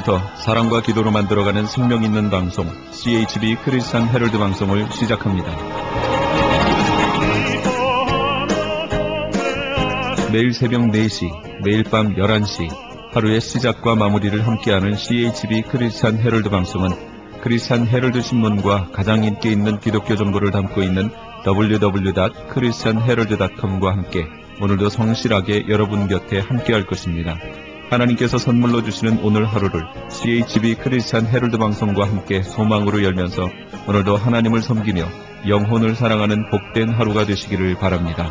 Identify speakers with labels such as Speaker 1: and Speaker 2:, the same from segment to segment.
Speaker 1: 지금부터 사랑과 기도로 만들어가는 생명 있는 방송 CHB 크리스찬 헤럴드 방송을 시작합니다. 매일 새벽 4시, 매일 밤 11시 하루의 시작과 마무리를 함께하는 CHB 크리스찬 헤럴드 방송은 크리스찬 헤럴드 신문과 가장 인기 있는 기독교 정보를 담고 있는 www.christianherald.com과 함께 오늘도 성실하게 여러분 곁에 함께할 것입니다. 하나님께서 선물로 주시는 오늘 하루를 CHB 크리스찬 헤럴드 방송과 함께 소망으로 열면서 오늘도 하나님을 섬기며 영혼을 사랑하는 복된 하루가 되시기를 바랍니다.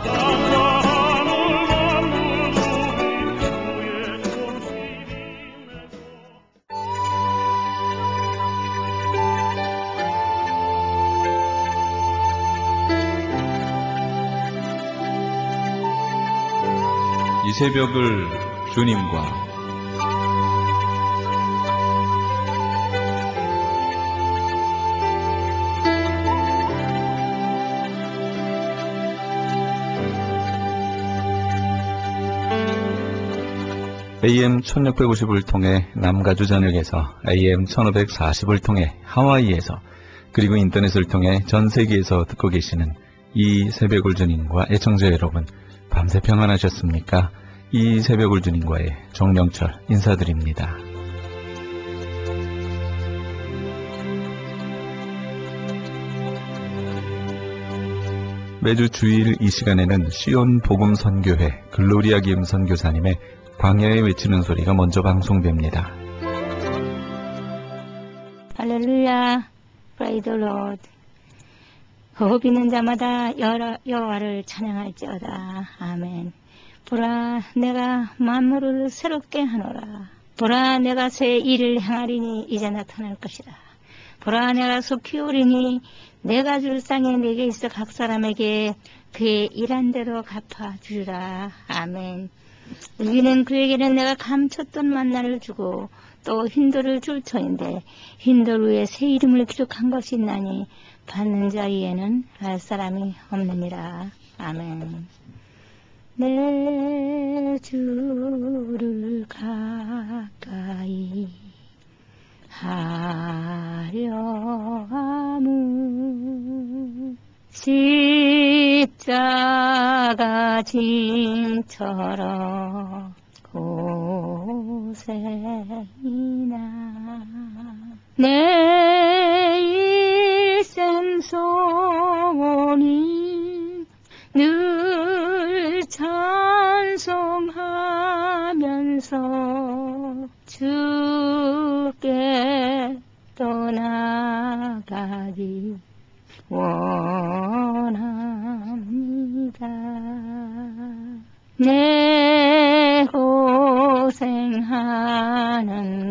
Speaker 1: 이 새벽을 주님과 AM 1650을 통해 남가주 전역에서 AM 1540을 통해 하와이에서 그리고 인터넷을 통해 전 세계에서 듣고 계시는 이 새벽을 주님과 애청자 여러분, 밤새 평안하셨습니까? 이 새벽을 주님과의 정명철 인사드립니다. 매주 주일 이 시간에는 시온 복음 선교회 글로리아 김 선교사님의 광야에 외치는 소리가 먼저 방송됩니다.
Speaker 2: 할렐루야, praise the Lord. 호흡 있는 자마다 여호와를 찬양할지어다. 아멘. 보라, 내가 만물을 새롭게 하노라. 보라, 내가 새 일을 행하리니 이제 나타날 것이다. 보라, 내가 속히 오리니 내가 줄 땅에 내게 있어 각 사람에게 그의 일한 대로 갚아주리라. 아멘. 우리는 그에게는 내가 감췄던 만나를 주고 또 흰돌을 줄 터인데 흰돌 위에 새 이름을 기록한 것이 있나니 받는 자에게는 알 사람이 없느니라. 아멘. 내 주를 가까이 하려 함은 십자가 짐처럼 고생이나 내 일생 소원이 늘 찬송하면서 주께 떠나가기 원합니다. 내 고생하는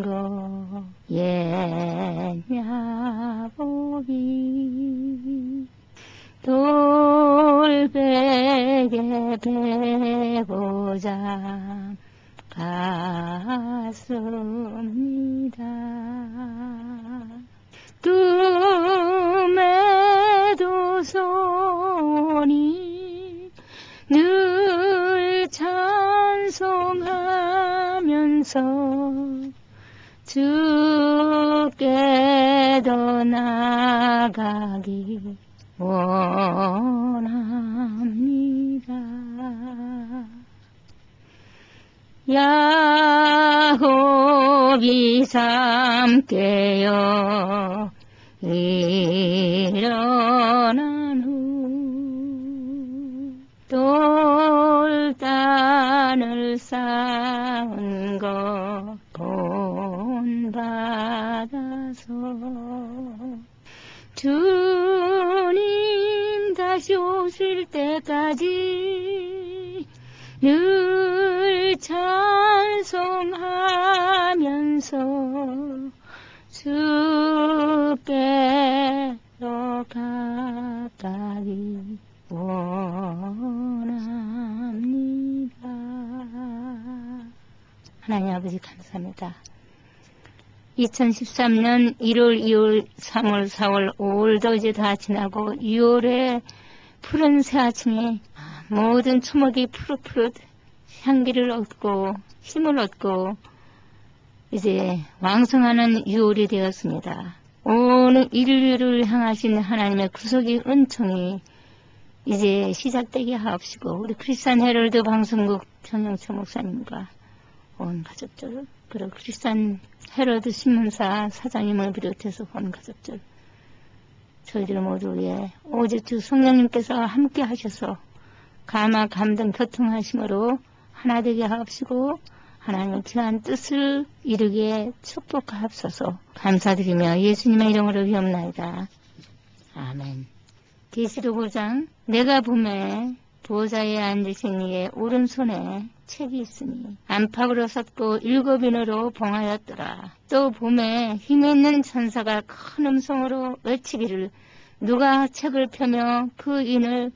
Speaker 2: 거 옛야보기 돌베개 베고자 갔습니다. 꿈에도 손이 늘 찬송하면서 주께 더 나가기 원합니다. 야곱이 삼께어 일어난 후 돌단을 쌓은 것 본받아서 주님 다시 오실 때까지 늘 찬송하면서 주께로 가까이 원합니다. 하나님 아버지 감사합니다. 2013년 1월, 2월, 3월, 4월, 5월도 이제 다 지나고 6월에 푸른 새 아침에 모든 초목이 푸릇푸릇 향기를 얻고 힘을 얻고 이제 왕성하는 6월이 되었습니다. 온 인류를 향하신 하나님의 구속의 은총이 이제 시작되게 하옵시고, 우리 크리스찬 헤럴드 방송국 정영철 목사님과 온 가족들, 그리고 크리스찬 헤럴드 신문사 사장님을 비롯해서 온 가족들, 저희들 모두에 오직 주 성령님께서 함께 하셔서 감화 감동 교통하심으로 하나 되게 하옵시고, 하나님의 귀한 뜻을 이루게 축복하옵소서. 감사드리며 예수님의 이름으로 비옵나이다. 아멘. 계시록 5장, 내가 봄에 보좌에 앉으신 이의 오른손에 책이 있으니 안팎으로 섰고 7인으로 봉하였더라. 또 봄에 힘있는 천사가 큰 음성으로 외치기를, 누가 책을 펴며 그 인을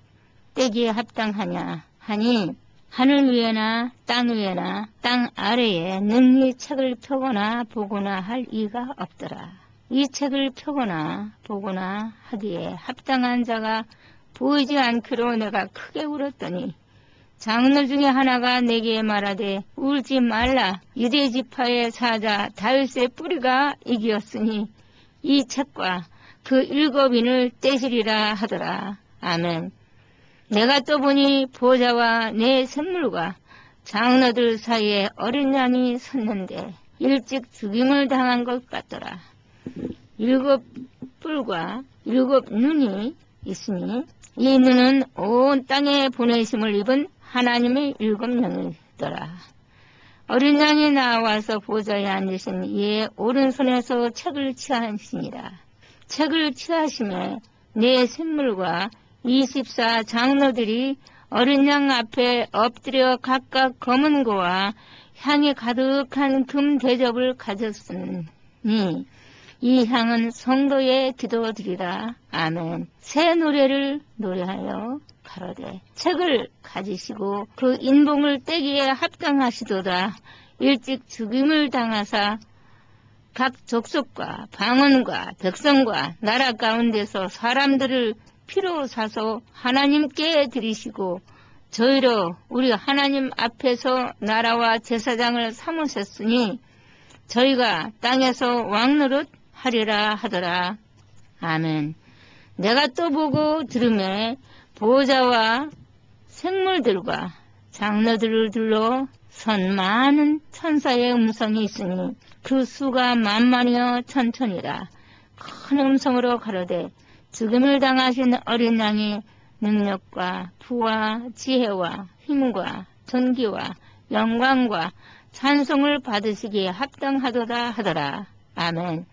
Speaker 2: 떼기에 합당하냐 하니, 하늘 위에나 땅 위에나 땅 아래에 능히 책을 펴거나 보거나 할 이가 없더라. 이 책을 펴거나 보거나 하기에 합당한 자가 보이지 않기로 내가 크게 울었더니, 장로 중에 하나가 내게 말하되, 울지 말라. 유대 지파의 사자 다윗의 뿌리가 이기었으니 이 책과 그 7인을 떼시리라 하더라. 아멘. 내가 또 보니 보좌와 내 생물과 장로들 사이에 어린 양이 섰는데 일찍 죽임을 당한 것 같더라. 7 뿔과 7 눈이 있으니 이 눈은 온 땅에 보내심을 입은 하나님의 7영이더라. 어린 양이 나와서 보좌에 앉으신 이의 오른손에서 책을 취하시니라. 책을 취하심에 내 생물과 24 장로들이 어린 양 앞에 엎드려 각각 검은 고와 향이 가득한 금 대접을 가졌으니 이 향은 성도의 기도드리라. 아멘. 새 노래를 노래하여 가로되, 책을 가지시고 그 인봉을 떼기에 합당하시도다. 일찍 죽임을 당하사 각 족속과 방언과 백성과 나라 가운데서 사람들을 피로 사서 하나님께 드리시고 저희로 우리 하나님 앞에서 나라와 제사장을 삼으셨으니 저희가 땅에서 왕노릇 하리라 하더라. 아멘. 내가 또 보고 들으매 보호자와 생물들과 장로들을 둘러 선 많은 천사의 음성이 있으니 그 수가 만만이여 천천이라. 큰 음성으로 가로되, 죽음을 당하신 어린 양이 능력과 부와 지혜와 힘과 존귀와 영광과 찬송을 받으시기에 합당하도다 하더라. 아멘.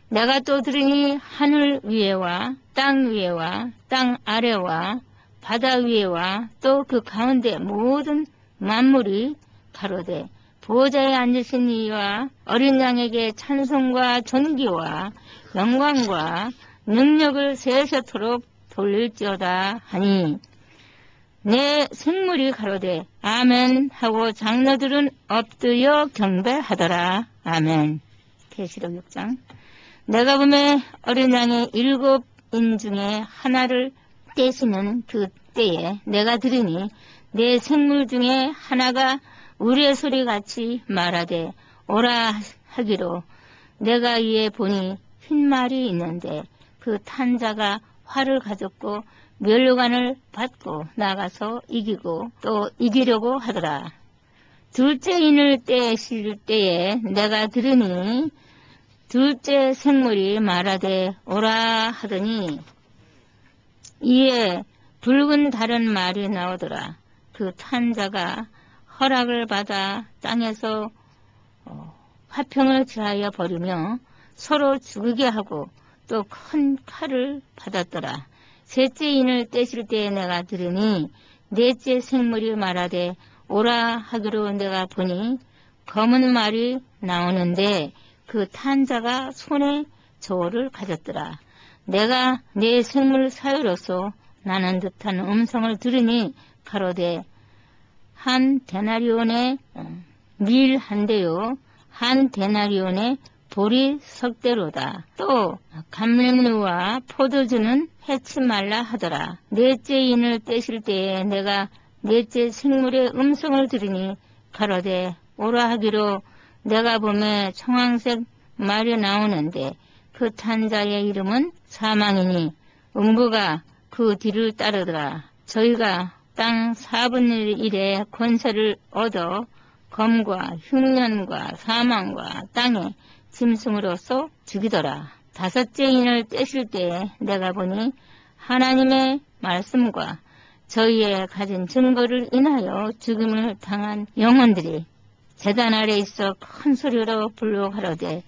Speaker 2: 내가 또 들으니 하늘 위에와 땅 위에와 땅 아래와 바다 위에와 또 그 가운데 모든 만물이 가로되, 보호자에 앉으신 이와 어린 양에게 찬송과 존귀와 영광과 능력을 세세토록 돌릴지어다 하니, 내 생물이 가로되 아멘 하고 장로들은 엎드려 경배하더라. 아멘. 계시록 6장. 내가 보매 어린 양의 7인 중에 하나를 떼시는 그 때에 내가 들으니 내 생물 중에 하나가 우레소리같이 말하되 오라 하기로, 내가 이에 보니 흰 말이 있는데 그 탄자가 활을 가졌고 멸류관을 받고 나가서 이기고 또 이기려고 하더라. 둘째 인을 떼실 때에 내가 들으니 둘째 생물이 말하되 오라 하더니 이에 붉은 다른 말이 나오더라. 그 탄자가 허락을 받아 땅에서 화평을 취하여 버리며 서로 죽이게 하고 또 큰 칼을 받았더라. 셋째 인을 떼실 때에 내가 들으니 넷째 생물이 말하되 오라 하기로 내가 보니 검은 말이 나오는데 그 탄자가 손에 저울을 가졌더라. 내가 내 생물 사유로서 나는 듯한 음성을 들으니 가로되, 한 데나리온의 밀 한 대요, 한 데나리온의 보리 석대로다. 또 감림류와 포도주는 해치 말라 하더라. 넷째 인을 떼실 때에 내가 넷째 생물의 음성을 들으니 가로되 오라 하기로 내가 보면 청황색 말이 나오는데 그 탄 자의 이름은 사망이니 음부가 그 뒤를 따르더라. 저희가 땅 4분의 1의 권세를 얻어 검과 흉년과 사망과 땅의 짐승으로서 죽이더라. 다섯째 인을 떼실 때에 내가 보니 하나님의 말씀과 저희의 가진 증거를 인하여 죽임을 당한 영혼들이 제단 아래 있어 큰 소리로 불러가로되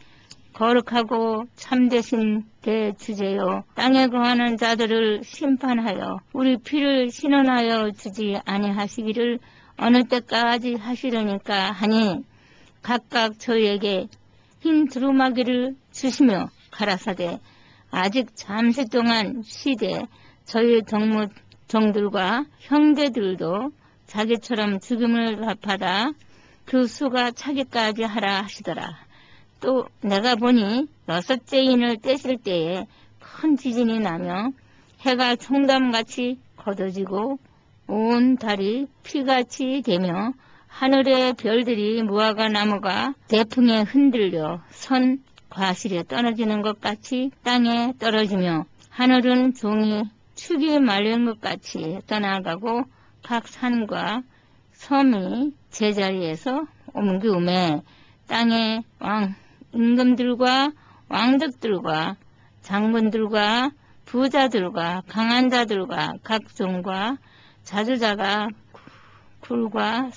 Speaker 2: 거룩하고 참되신 대주제요 땅에 거하는 자들을 심판하여 우리 피를 신원하여 주지 아니하시기를 어느 때까지 하시려니까 하니 각각 저희에게 흰 두루마기를 주시며 가라사대 아직 잠시 동안 쉬되 저희 동무종들과 형제들도 자기처럼 죽음을 받아 그 수가 차기까지 하라 하시더라. 또 내가 보니 여섯째 인을 떼실 때에 큰 지진이 나며 해가 총담같이 걷어지고 온 달이 피같이 되며 하늘의 별들이 무화과 나무가 대풍에 흔들려 선 과실에 떨어지는 것 같이 땅에 떨어지며 하늘은 종이 축이 말린 것 같이 떠나가고 각 산과 섬이 제자리에서 옮기우매 땅의 임금들과 왕족들과 장군들과 부자들과 강한 자들과 각종과 자주자가 굴과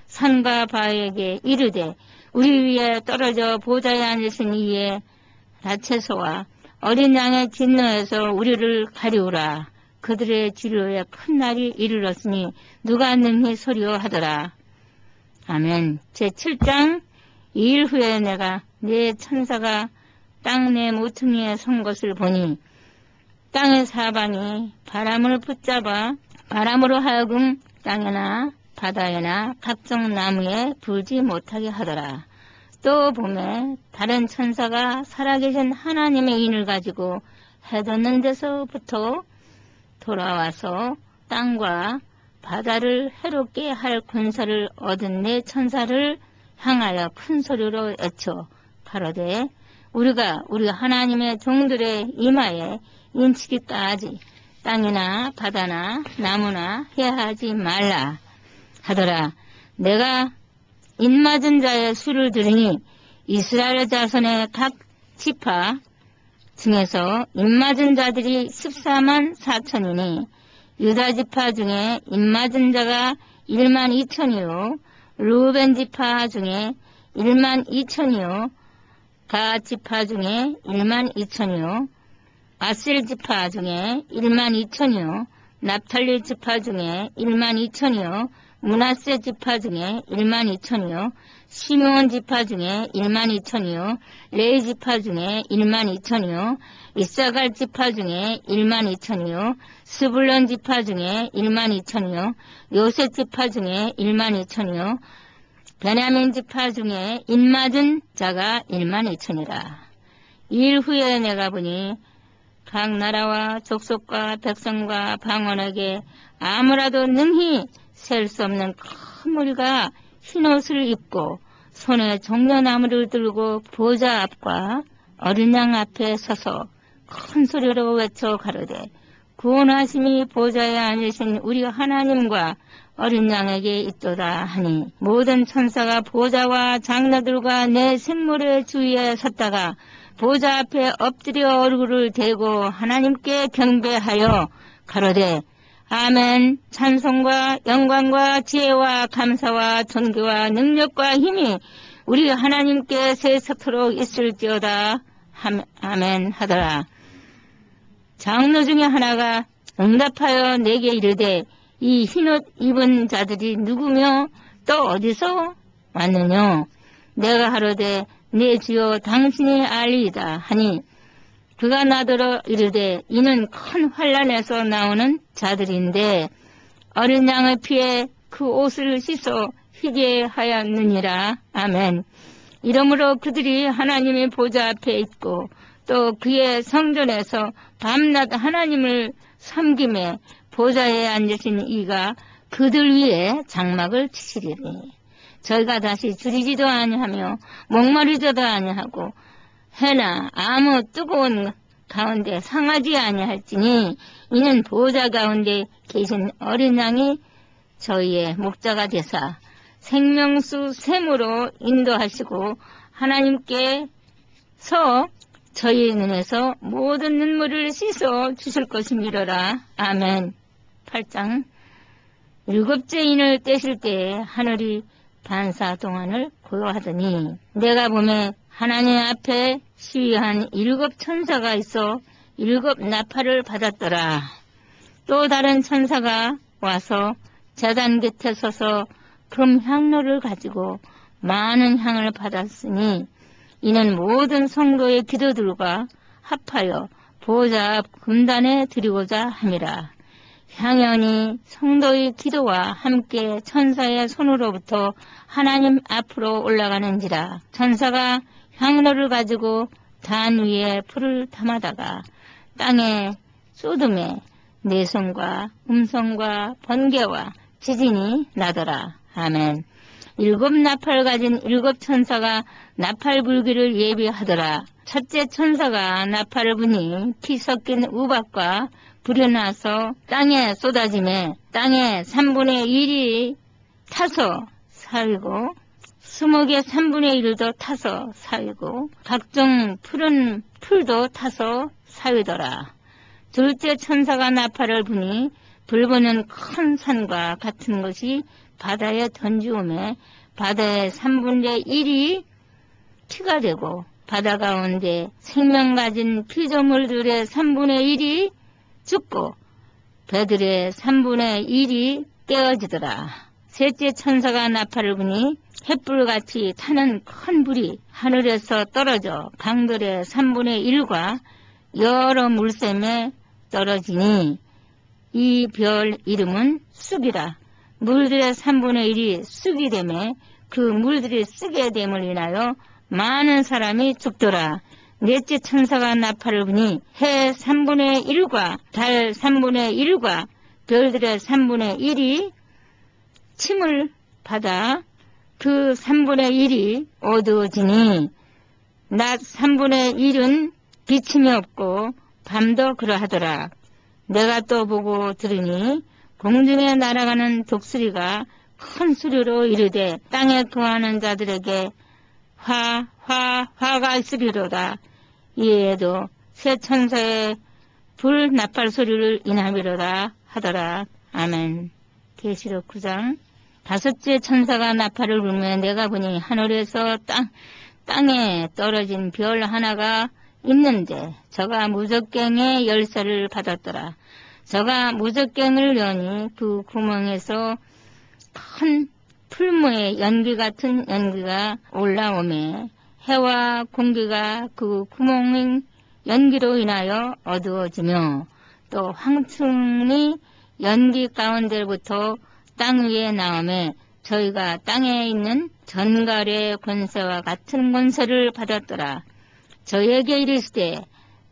Speaker 2: 산과 바에게 이르되 우리 위에 떨어져 보좌에 앉으신 이의 라체소와 어린 양의 진노에서 우리를 가리우라. 그들의 진로에 큰 날이 이르렀으니 누가 능히 소리요 하더라. 아멘. 제7장 2일 후에 내가 네 천사가 땅 내 모퉁이에 선 것을 보니 땅의 사방이 바람을 붙잡아 바람으로 하여금 땅에나 바다에나 각종 나무에 불지 못하게 하더라. 또 봄에 다른 천사가 살아계신 하나님의 인을 가지고 해 돋는 데서부터 돌아와서 땅과 바다를 해롭게 할 권세를 얻은 네 천사를 향하여 큰 소리로 외쳐 가로되 우리가 우리 하나님의 종들의 이마에 인치기까지 땅이나 바다나 나무나 해하지 말라 하더라. 내가 인맞은 자의 수를 들으니 이스라엘 자손의 각 지파 중에서 인맞은 자들이 14만 4천이니 유다 지파 중에 인맞은 자가 1만 2천이요 루벤 지파 중에 1만 2천이요 갓 지파 중에 1만 2천이요 아셀 지파 중에 1만 2천이요 납탈리 지파 중에 1만 2천이요 므낫세 지파 중에 1만 2천이요 시므온 지파 중에 1만 2천이요 레위 지파 중에 1만 2천이요 이사갈 지파 중에 1만 2천이요 스불론 지파 중에 1만 2천이요 요셉 지파 중에 1만 2천이요 베냐민 지파 중에 인맞은 자가 1만 2천이라. 일 후에 내가 보니 각 나라와 족속과 백성과 방언에게 아무라도 능히 셀 수 없는 큰 무리가 흰옷을 입고 손에 종려나무를 들고 보좌 앞과 어린 양 앞에 서서 큰 소리로 외쳐 가로되 구원하심이 보좌에 앉으신 우리 하나님과 어린 양에게 있도다 하니 모든 천사가 보좌와 장로들과 내 생물의 주위에 섰다가 보좌 앞에 엎드려 얼굴을 대고 하나님께 경배하여 가로되 아멘. 찬송과 영광과 지혜와 감사와 존귀와 능력과 힘이 우리 하나님께 세세토록 있을지어다. 아멘 하더라. 장로 중에 하나가 응답하여 내게 이르되 이 흰옷 입은 자들이 누구며 또 어디서 왔느냐. 내가 하로되 내 주여 당신이 알리이다 하니 그가 나더러 이르되 이는 큰 환란에서 나오는 자들인데 어린 양의 피에 그 옷을 씻어 희게 하였느니라. 아멘. 이러므로 그들이 하나님의 보좌 앞에 있고 또 그의 성전에서 밤낮 하나님을 섬김에 보좌에 앉으신 이가 그들 위에 장막을 치시리니 저희가 다시 줄이지도 아니하며 목마르지도 아니하고 해나 아무 뜨거운 가운데 상하지 아니할지니 이는 보호자 가운데 계신 어린 양이 저희의 목자가 되사 생명수 샘으로 인도하시고 하나님께서 저희 눈에서 모든 눈물을 씻어 주실 것이미로라. 아멘. 8장. 일곱째 인을 떼실 때에 하늘이 반사 동안을 고요하더니 내가 보매 하나님 앞에 시위한 7 천사가 있어 7 나팔을 받았더라. 또 다른 천사가 와서 제단 곁에 서서 금 향로를 가지고 많은 향을 받았으니 이는 모든 성도의 기도들과 합하여 보호자 앞 금단에 드리고자 함이라. 향연이 성도의 기도와 함께 천사의 손으로부터 하나님 앞으로 올라가는지라. 천사가 향로를 가지고 단 위에 불을 담아다가 땅에 쏟음에 내성과 음성과 번개와 지진이 나더라. 아멘. 7 나팔 가진 7 천사가 나팔 불기를 예비하더라. 첫째 천사가 나팔을 부니 피 섞인 우박과 불이 나서 땅에 쏟아지매 땅의 3분의 1이 타서 사위고 20개 3분의 1도 타서 사위고 각종 푸른 풀도 타서 사위더라. 둘째 천사가 나팔을 부니 불보는 큰 산과 같은 것이 바다에 던지오매 바다의 3분의 1이 피가 되고 바다 가운데 생명 가진 피조물들의 3분의 1이 죽고 배들의 3분의 1이 깨어지더라. 셋째 천사가 나팔을 부니 햇불같이 타는 큰 불이 하늘에서 떨어져 강들의 3분의 1과 여러 물샘에 떨어지니 이 별 이름은 쑥이라. 물들의 3분의 1이 쑥이 되매 그 물들이 쓰게 됨을 인하여 많은 사람이 죽더라. 넷째 천사가 나팔을 부니 해 3분의 1과 달 3분의 1과 별들의 3분의 1이 침을 받아 그 3분의 1이 어두워지니 낮 3분의 1은 비침이 없고 밤도 그러하더라. 내가 또 보고 들으니 공중에 날아가는 독수리가 큰 소리로 이르되 땅에 거하는 자들에게 화가 있으리로다. 이에도 새 천사의 불 나팔 소리를 인함이로다 하더라. 아멘. 계시록 9장. 다섯째 천사가 나팔을 불며 내가 보니 하늘에서 땅에 떨어진 별 하나가 있는데 저가 무적갱의 열쇠를 받았더라. 저가 무적갱을 여니 그 구멍에서 큰 풀무의 연기 같은 연기가 올라오매 해와 공기가 그 구멍의 연기로 인하여 어두워지며 또 황충이 연기 가운데부터 땅 위에 나오매 저희가 땅에 있는 전갈의 권세와 같은 권세를 받았더라. 저에게 이르시되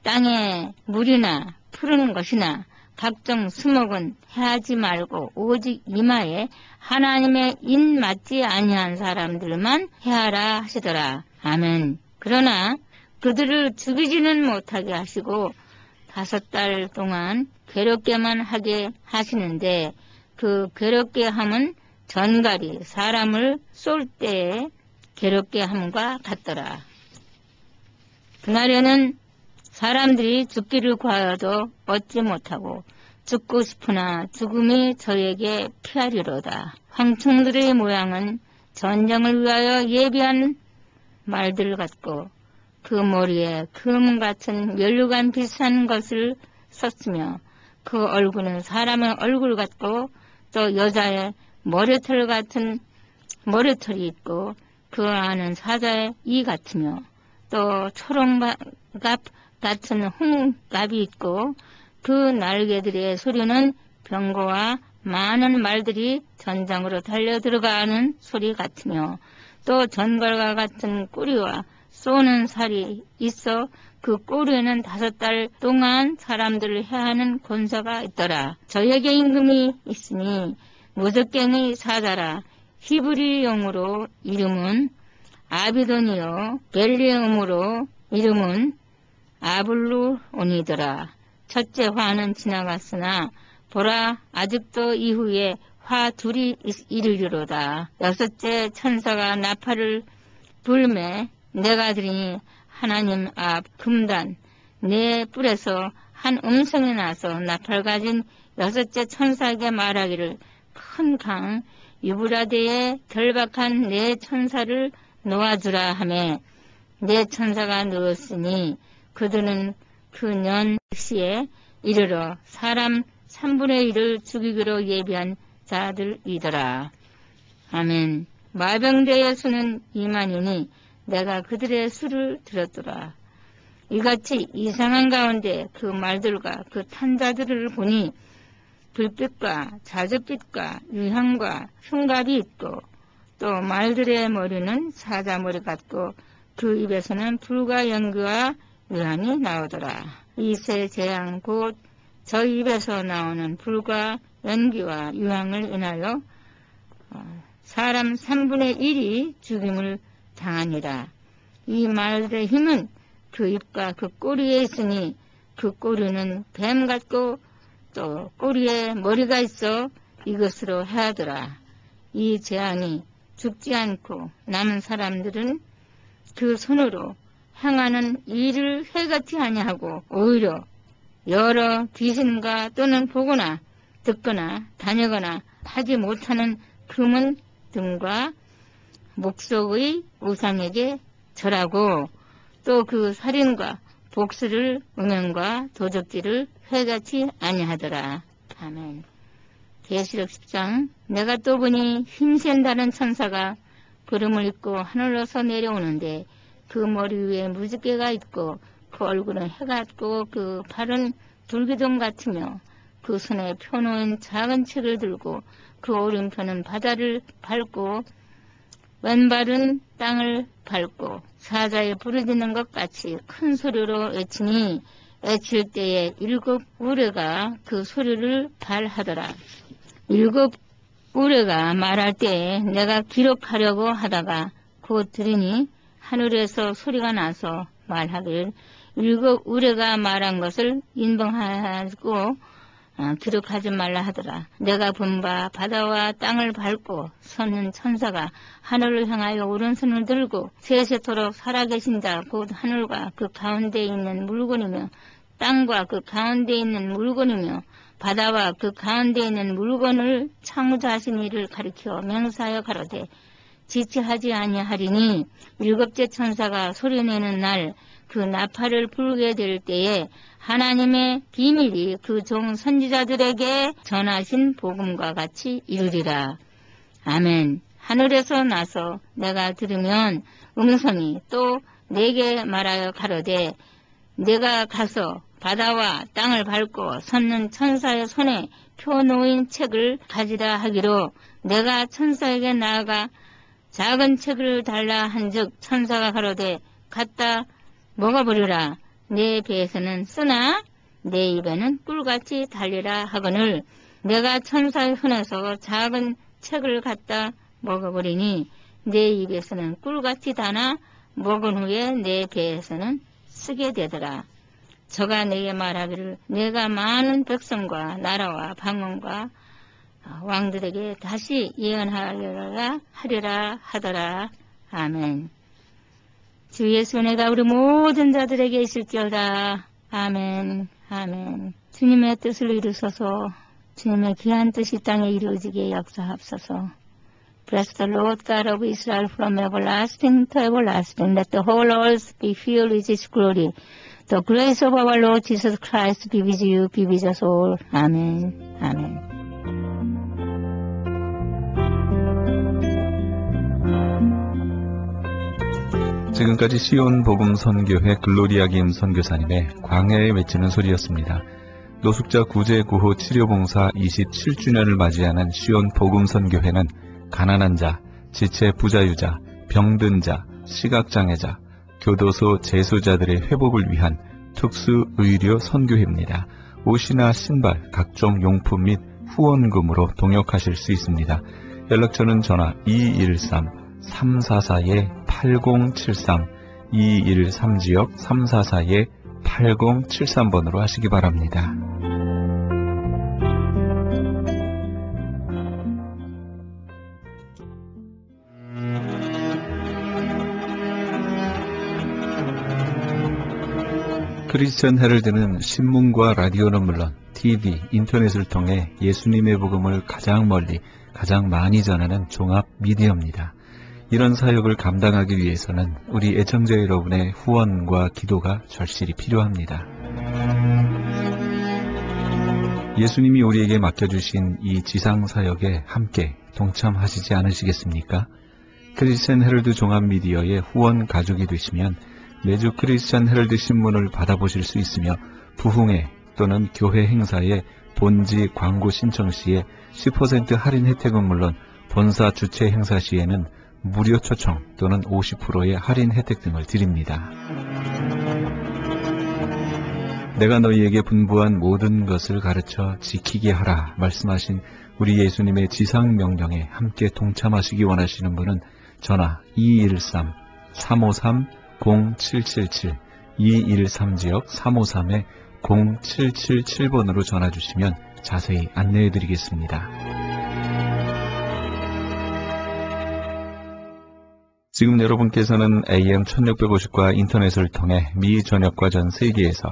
Speaker 2: 땅에 물이나 푸른 것이나 각종 수목은 해하지 말고 오직 이마에 하나님의 인 맞지 아니한 사람들만 해하라 하시더라. 아멘. 그러나 그들을 죽이지는 못하게 하시고 5달 동안 괴롭게만 하게 하시는데 그 괴롭게 함은 전갈이 사람을 쏠 때에 괴롭게 함과 같더라. 그날에는 사람들이 죽기를 구하여도 얻지 못하고 죽고 싶으나 죽음이 저에게 피하리로다. 황충들의 모양은 전쟁을 위하여 예비한 말들 같고 그 머리에 금 같은 멸류관 비슷한 것을 썼으며 그 얼굴은 사람의 얼굴 같고 또 여자의 머리털 같은 머리털이 있고 그 안은 사자의 이 같으며 또 초롱갑 같은 홍갑이 있고 그 날개들의 소리는 병거와 많은 말들이 전장으로 달려 들어가는 소리 같으며 또 전갈과 같은 꼬리와 쏘는 살이 있어 그 꼬리에는 5달 동안 사람들을 해하는 권세가 있더라. 저에게 임금이 있으니 무적갱의 사자라. 히브리용으로 이름은 아비돈이요 벨리음으로 이름은 아블루온이더라. 첫째 화는 지나갔으나 보라 아직도 이후에 화 둘이 이르리로다. 여섯째 천사가 나팔을 불매 내가 들으니 하나님 앞 금단 내 뿔에서 한 음성이 나서 나팔 가진 여섯째 천사에게 말하기를 큰 강 유브라데에 결박한 내 천사를 놓아주라 하매 내 천사가 누웠으니 그들은 그 년 시에 이르러 사람 3분의 1을 죽이기로 예비한 자들이더라. 아멘. 마병대의 수는 2만이니 내가 그들의 수를 들었더라. 이같이 이상한 가운데 그 말들과 그 탄자들을 보니 불빛과 자줏빛과 유향과 흉갑이 있고 또 말들의 머리는 사자머리 같고 그 입에서는 불과 연기와 유향이 나오더라. 이 세 재앙 곧 저 입에서 나오는 불과 연기와 유향을 인하여 사람 3분의 1이 죽임을 당하니라. 이 말들의 힘은 그 입과 그 꼬리에 있으니 그 꼬리는 뱀 같고 또 꼬리에 머리가 있어 이것으로 해하더라. 이 재앙이 죽지 않고 남은 사람들은 그 손으로 행하는 일을 해같이 아니하고 오히려 여러 귀신과 또는 보거나 듣거나 다니거나 하지 못하는 금은 등과 목석의 우상에게 절하고 또 그 살인과 복수를 음행과 도적질을 회같이 아니하더라. 아멘. 계시록 10장 내가 또 보니 힘센 다른 천사가 구름을 입고 하늘로서 내려오는데 그 머리 위에 무지개가 있고 그 얼굴은 해 같고 그 발은 불기둥 같으며 그 손에 펴놓은 작은 책을 들고 그 오른편은 바다를 밟고 왼발은 땅을 밟고 사자에 부르짖는 것 같이 큰 소리로 외치니 외칠 때에 7 우레가 그 소리를 발하더라. 7 우레가 말할 때에 내가 기록하려고 하다가 곧 들으니 하늘에서 소리가 나서 말하길 7 우레가 말한 것을 인봉하고 기록하지 말라 하더라. 내가 본 바 바다와 땅을 밟고 서는 천사가 하늘을 향하여 오른손을 들고 세세토록 살아계신 자 곧 하늘과 그 가운데 있는 물건이며 땅과 그 가운데 있는 물건이며 바다와 그 가운데 있는 물건을 창조하신 이를 가리켜 맹세하여 가로되 지체하지 아니하리니 7째 천사가 소리내는 날 그 나팔을 불게 될 때에 하나님의 비밀이 그 종 선지자들에게 전하신 복음과 같이 이루리라. 아멘. 하늘에서 나서 내가 들으면 음성이 또 내게 말하여 가로되 내가 가서 바다와 땅을 밟고 섰는 천사의 손에 펴놓인 책을 가지라 하기로 내가 천사에게 나아가 작은 책을 달라 한즉 천사가 가로되 갖다 먹어버리라. 내 배에서는 쓰나 내 입에는 꿀같이 달리라 하거늘 내가 천사의 손에서 작은 책을 갖다 먹어버리니 내 입에서는 꿀같이 다나 먹은 후에 내 배에서는 쓰게 되더라. 저가 내게 말하기를 내가 많은 백성과 나라와 방언과 왕들에게 다시 예언하리라 하더라. 아멘. 주 예수 은혜가 우리 모든 자들에게 있을지어다. 아멘. 아멘. 주님의 뜻을 이루소서. 주님의 귀한 뜻이 땅에 이루어지게 역사하옵소서. Bless the Lord God of Israel from everlasting to everlasting. Let the whole earth be filled with His glory. The grace of our Lord Jesus Christ be with you, be with us all. 아멘. 아멘.
Speaker 1: 지금까지 시온 복음 선교회 글로리아 김 선교사님의 광야에 외치는 소리였습니다. 노숙자 구제 구호 치료봉사 27주년을 맞이하는 시온 복음 선교회는 가난한 자, 지체 부자유자, 병든 자, 시각장애자, 교도소 재소자들의 회복을 위한 특수 의료 선교회입니다. 옷이나 신발, 각종 용품 및 후원금으로 동역하실 수 있습니다. 연락처는 전화 213-344-8073, 213지역 344-8073번으로 하시기 바랍니다. 크리스천 헤럴드는 신문과 라디오는 물론 TV, 인터넷을 통해 예수님의 복음을 가장 멀리, 가장 많이 전하는 종합 미디어입니다. 이런 사역을 감당하기 위해서는 우리 애청자 여러분의 후원과 기도가 절실히 필요합니다. 예수님이 우리에게 맡겨주신 이 지상 사역에 함께 동참하시지 않으시겠습니까? 크리스천 헤럴드 종합 미디어의 후원 가족이 되시면 매주 크리스천 헤럴드 신문을 받아보실 수 있으며 부흥회 또는 교회 행사에 본지 광고 신청 시에 10% 할인 혜택은 물론 본사 주최 행사 시에는 무료 초청 또는 50%의 할인 혜택 등을 드립니다. 내가 너희에게 분부한 모든 것을 가르쳐 지키게 하라 말씀하신 우리 예수님의 지상 명령에 함께 동참하시기 원하시는 분은 전화 213-353-0777, 213지역 353-0777번으로 전화 주시면 자세히 안내해 드리겠습니다. 지금 여러분께서는 AM 1650과 인터넷을 통해 미 전역과 전 세계에서,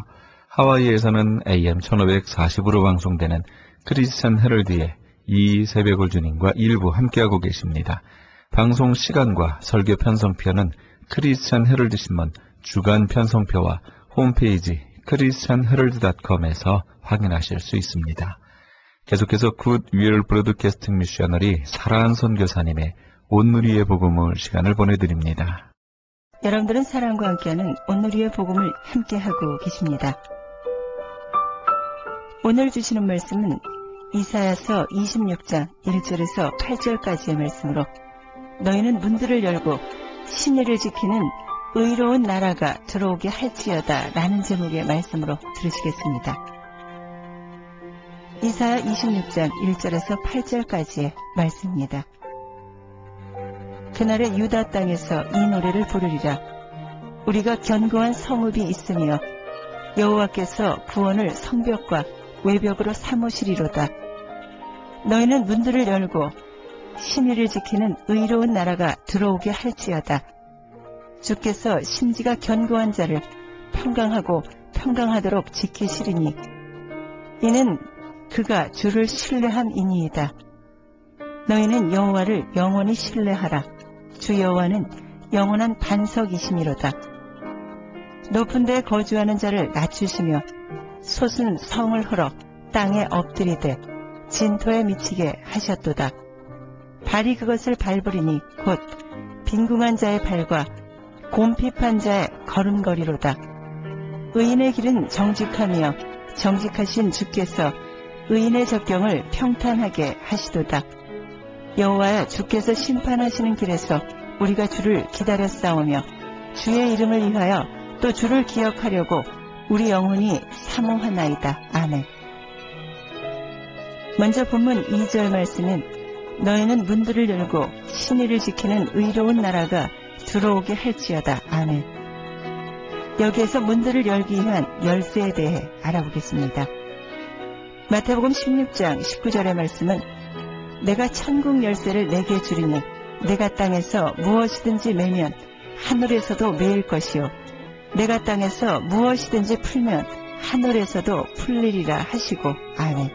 Speaker 1: 하와이에서는 AM 1540으로 방송되는 크리스천 헤럴드의 이 새벽을 주님과 일부 함께하고 계십니다. 방송 시간과 설교 편성표는 크리스천 헤럴드 신문 주간 편성표와 홈페이지 christianherald.com에서 확인하실 수 있습니다. 계속해서 굿 윌 브로드캐스팅 미셔너리 사라한 선교사님의 온누리의 복음을 시간을 보내드립니다.
Speaker 3: 여러분들은 사랑과 함께하는 온누리의 복음을 함께하고 계십니다. 오늘 주시는 말씀은 이사야서 26장 1절에서 8절까지의 말씀으로 너희는 문들을 열고 신의를 지키는 의로운 나라가 들어오게 할지어다 라는 제목의 말씀으로 들으시겠습니다. 이사야 26장 1절에서 8절까지의 말씀입니다. 그날에 유다 땅에서 이 노래를 부르리라. 우리가 견고한 성읍이 있으며 여호와께서 구원을 성벽과 외벽으로 삼으시리로다. 너희는 문들을 열고 신의를 지키는 의로운 나라가 들어오게 할지어다. 주께서 심지가 견고한 자를 평강하고 평강하도록 지키시리니 이는 그가 주를 신뢰함이니이다. 너희는 여호와를 영원히 신뢰하라. 주 여호와는 영원한 반석이시미로다. 높은 데 거주하는 자를 낮추시며 솟은 성을 헐어 땅에 엎드리되 진토에 미치게 하셨도다. 발이 그것을 밟으리니 곧 빈궁한 자의 발과 곰핍한 자의 걸음걸이로다. 의인의 길은 정직하며 정직하신 주께서 의인의 적경을 평탄하게 하시도다. 여호와야, 주께서 심판하시는 길에서 우리가 주를 기다렸사오며 주의 이름을 위하여 또 주를 기억하려고 우리 영혼이 사모하나이다. 아멘. 먼저 본문 2절 말씀은 너희는 문들을 열고 신의를 지키는 의로운 나라가 들어오게 할지어다. 아멘. 여기에서 문들을 열기 위한 열쇠에 대해 알아보겠습니다. 마태복음 16장 19절의 말씀은 내가 천국 열쇠를 내게 주리니 내가 땅에서 무엇이든지 매면 하늘에서도 매일 것이요 내가 땅에서 무엇이든지 풀면 하늘에서도 풀리리라 하시고. 아멘.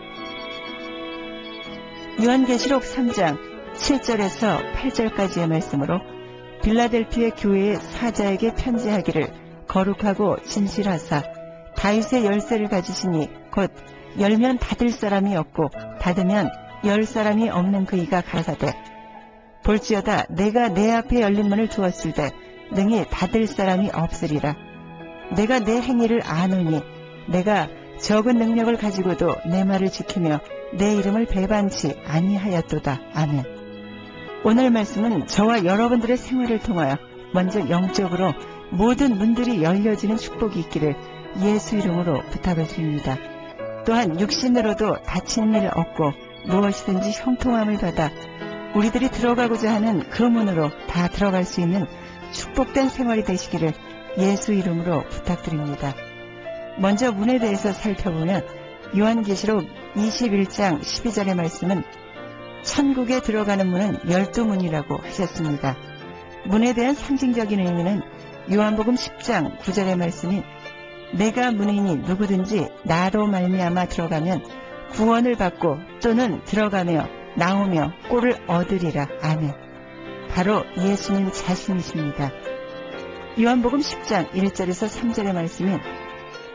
Speaker 3: 요한계시록 3장 7절에서 8절까지의 말씀으로 빌라델피아 교회의 사자에게 편지하기를 거룩하고 진실하사 다윗의 열쇠를 가지시니 곧 열면 닫을 사람이 없고 닫으면 열 사람이 없는 그이가 가라사대 볼지어다 내가 내 앞에 열린 문을 두었을 때 능히 닫을 사람이 없으리라. 내가 내 행위를 아노니 내가 적은 능력을 가지고도 내 말을 지키며 내 이름을 배반치 아니하였도다. 아멘. 오늘 말씀은 저와 여러분들의 생활을 통하여 먼저 영적으로 모든 문들이 열려지는 축복이 있기를 예수 이름으로 부탁을 드립니다. 또한 육신으로도 다친 일을 얻고 무엇이든지 형통함을 받아 우리들이 들어가고자 하는 그 문으로 다 들어갈 수 있는 축복된 생활이 되시기를 예수 이름으로 부탁드립니다. 먼저 문에 대해서 살펴보면 요한계시록 21장 12절의 말씀은 천국에 들어가는 문은 12문이라고 하셨습니다. 문에 대한 상징적인 의미는 요한복음 10장 9절의 말씀인 내가 문이니 누구든지 나로 말미암아 들어가면 구원을 받고 또는 들어가며 나오며 꼴을 얻으리라. 아멘. 바로 예수님 자신이십니다. 요한복음 10장 1절에서 3절의 말씀인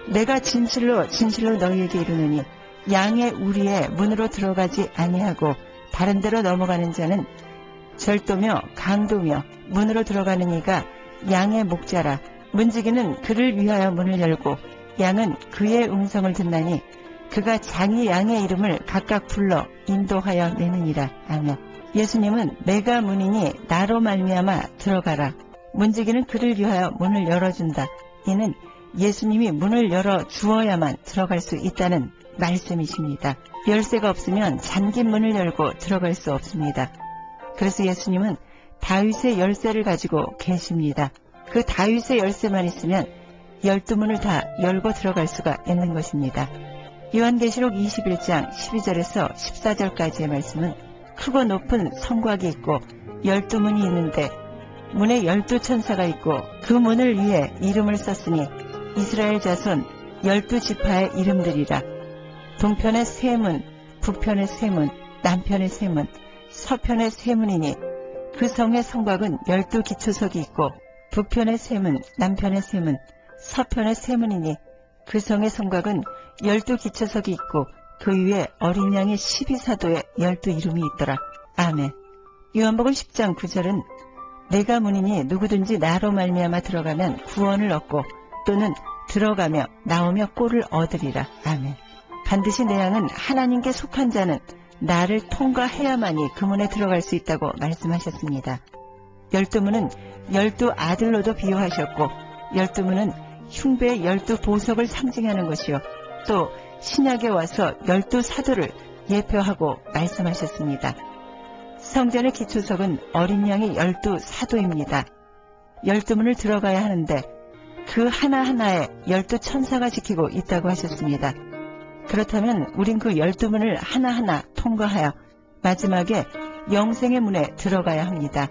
Speaker 3: 내가 진실로 진실로 너희에게 이르노니 양의 우리의 문으로 들어가지 아니하고 다른 데로 넘어가는 자는 절도며 강도며 문으로 들어가는 이가 양의 목자라. 문지기는 그를 위하여 문을 열고 양은 그의 음성을 듣나니 그가 자기 양의 이름을 각각 불러 인도하여 내느니라. 아멘. 예수님은 내가 문이니 나로 말미암아 들어가라. 문지기는 그를 위하여 문을 열어준다. 이는 예수님이 문을 열어 주어야만 들어갈 수 있다는 말씀이십니다. 열쇠가 없으면 잠긴 문을 열고 들어갈 수 없습니다. 그래서 예수님은 다윗의 열쇠를 가지고 계십니다. 그 다윗의 열쇠만 있으면 12문을 다 열고 들어갈 수가 있는 것입니다. 요한계시록 21장 12절에서 14절까지의 말씀은 크고 높은 성곽이 있고 12문이 있는데 문에 12천사가 있고 그 문을 위해 이름을 썼으니 이스라엘 자손 12지파의 이름들이라. 동편의 세 문, 북편의 세 문, 남편의 세 문, 서편의 세 문이니 그 성의 성곽은 12기초석이 있고 북편의 세 문, 남편의 세 문, 서편의 세 문이니 그 성의 성곽은 12기초석이 있고 그 위에 어린 양의 12사도의 12이름이 있더라. 아멘. 요한복음 10장 9절은 내가 문이니 누구든지 나로 말미암아 들어가면 구원을 얻고 또는 들어가며 나오며 꼴을 얻으리라. 아멘. 반드시 내 양은 하나님께 속한 자는 나를 통과해야만이 그 문에 들어갈 수 있다고 말씀하셨습니다. 12문은 12아들로도 비유하셨고 12문은 흉배의 12보석을 상징하는 것이요 또 신약에 와서 12사도를 예표하고 말씀하셨습니다. 성전의 기초석은 어린 양의 12사도입니다. 12문을 들어가야 하는데 그 하나하나에 12천사가 지키고 있다고 하셨습니다. 그렇다면 우린 그 12문을 하나하나 통과하여 마지막에 영생의 문에 들어가야 합니다.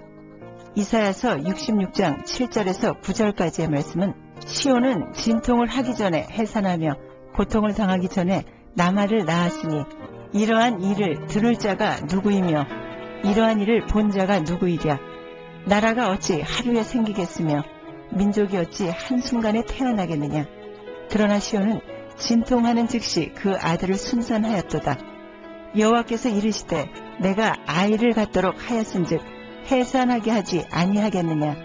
Speaker 3: 이사야서 66장 7절에서 9절까지의 말씀은 시온은 진통을 하기 전에 해산하며 고통을 당하기 전에 나말을 낳았으니 이러한 일을 들을 자가 누구이며 이러한 일을 본 자가 누구이랴. 나라가 어찌 하루에 생기겠으며 민족이 어찌 한순간에 태어나겠느냐. 그러나 시온은 진통하는 즉시 그 아들을 순산하였도다. 여호와께서 이르시되 내가 아이를 갖도록 하였은즉 해산하게 하지 아니하겠느냐.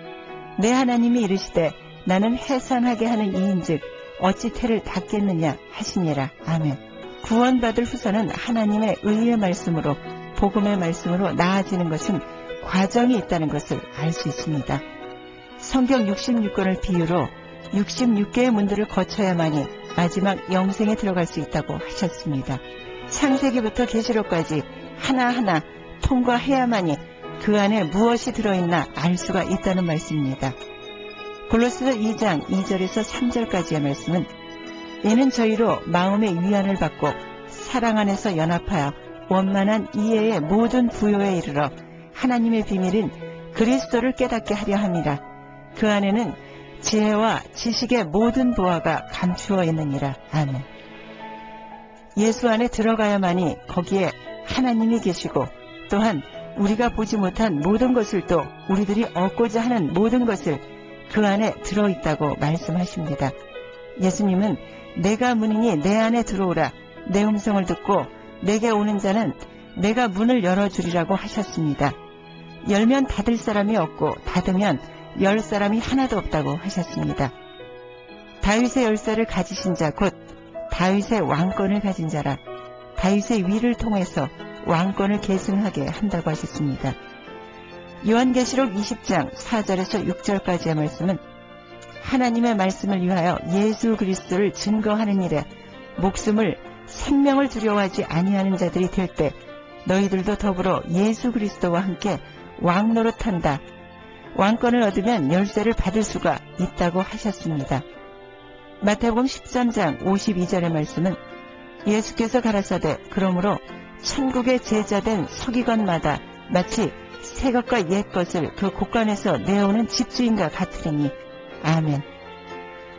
Speaker 3: 내 하나님이 이르시되 나는 해산하게 하는 이인즉 어찌 태를 닫겠느냐 하시니라. 아멘. 구원받을 후손은 하나님의 의의 말씀으로 복음의 말씀으로 나아지는 것은 과정이 있다는 것을 알 수 있습니다. 성경 66권을 비유로 66개의 문들을 거쳐야만이 마지막 영생에 들어갈 수 있다고 하셨습니다. 창세기부터 계시록까지 하나하나 통과해야만이 그 안에 무엇이 들어있나 알 수가 있다는 말씀입니다. 골로새서 2장 2절에서 3절까지의 말씀은 이는 저희로 마음의 위안을 받고 사랑 안에서 연합하여 원만한 이해의 모든 부요에 이르러 하나님의 비밀인 그리스도를 깨닫게 하려 함이라. 그 안에는 지혜와 지식의 모든 보화가 감추어 있느니라. 아멘. 예수 안에 들어가야만이 거기에 하나님이 계시고 또한 우리가 보지 못한 모든 것을 또 우리들이 얻고자 하는 모든 것을 그 안에 들어있다고 말씀하십니다. 예수님은 내가 문이니 내 안에 들어오라. 내 음성을 듣고 내게 오는 자는 내가 문을 열어주리라고 하셨습니다. 열면 닫을 사람이 없고 닫으면 열 사람이 하나도 없다고 하셨습니다. 다윗의 열쇠를 가지신 자 곧 다윗의 왕권을 가진 자라. 다윗의 위를 통해서 왕권을 계승하게 한다고 하셨습니다. 요한계시록 20장 4절에서 6절까지의 말씀은 하나님의 말씀을 위하여 예수 그리스도를 증거하는 일에 목숨을 생명을 두려워하지 아니하는 자들이 될 때 너희들도 더불어 예수 그리스도와 함께 왕 노릇한다. 왕권을 얻으면 열쇠를 받을 수가 있다고 하셨습니다. 마태복음 13장 52절의 말씀은 예수께서 가라사대 그러므로 천국의 제자된 서기관마다 마치 새 것과 옛 것을 그 곳간에서 내어오는 집주인과 같으리니 아멘.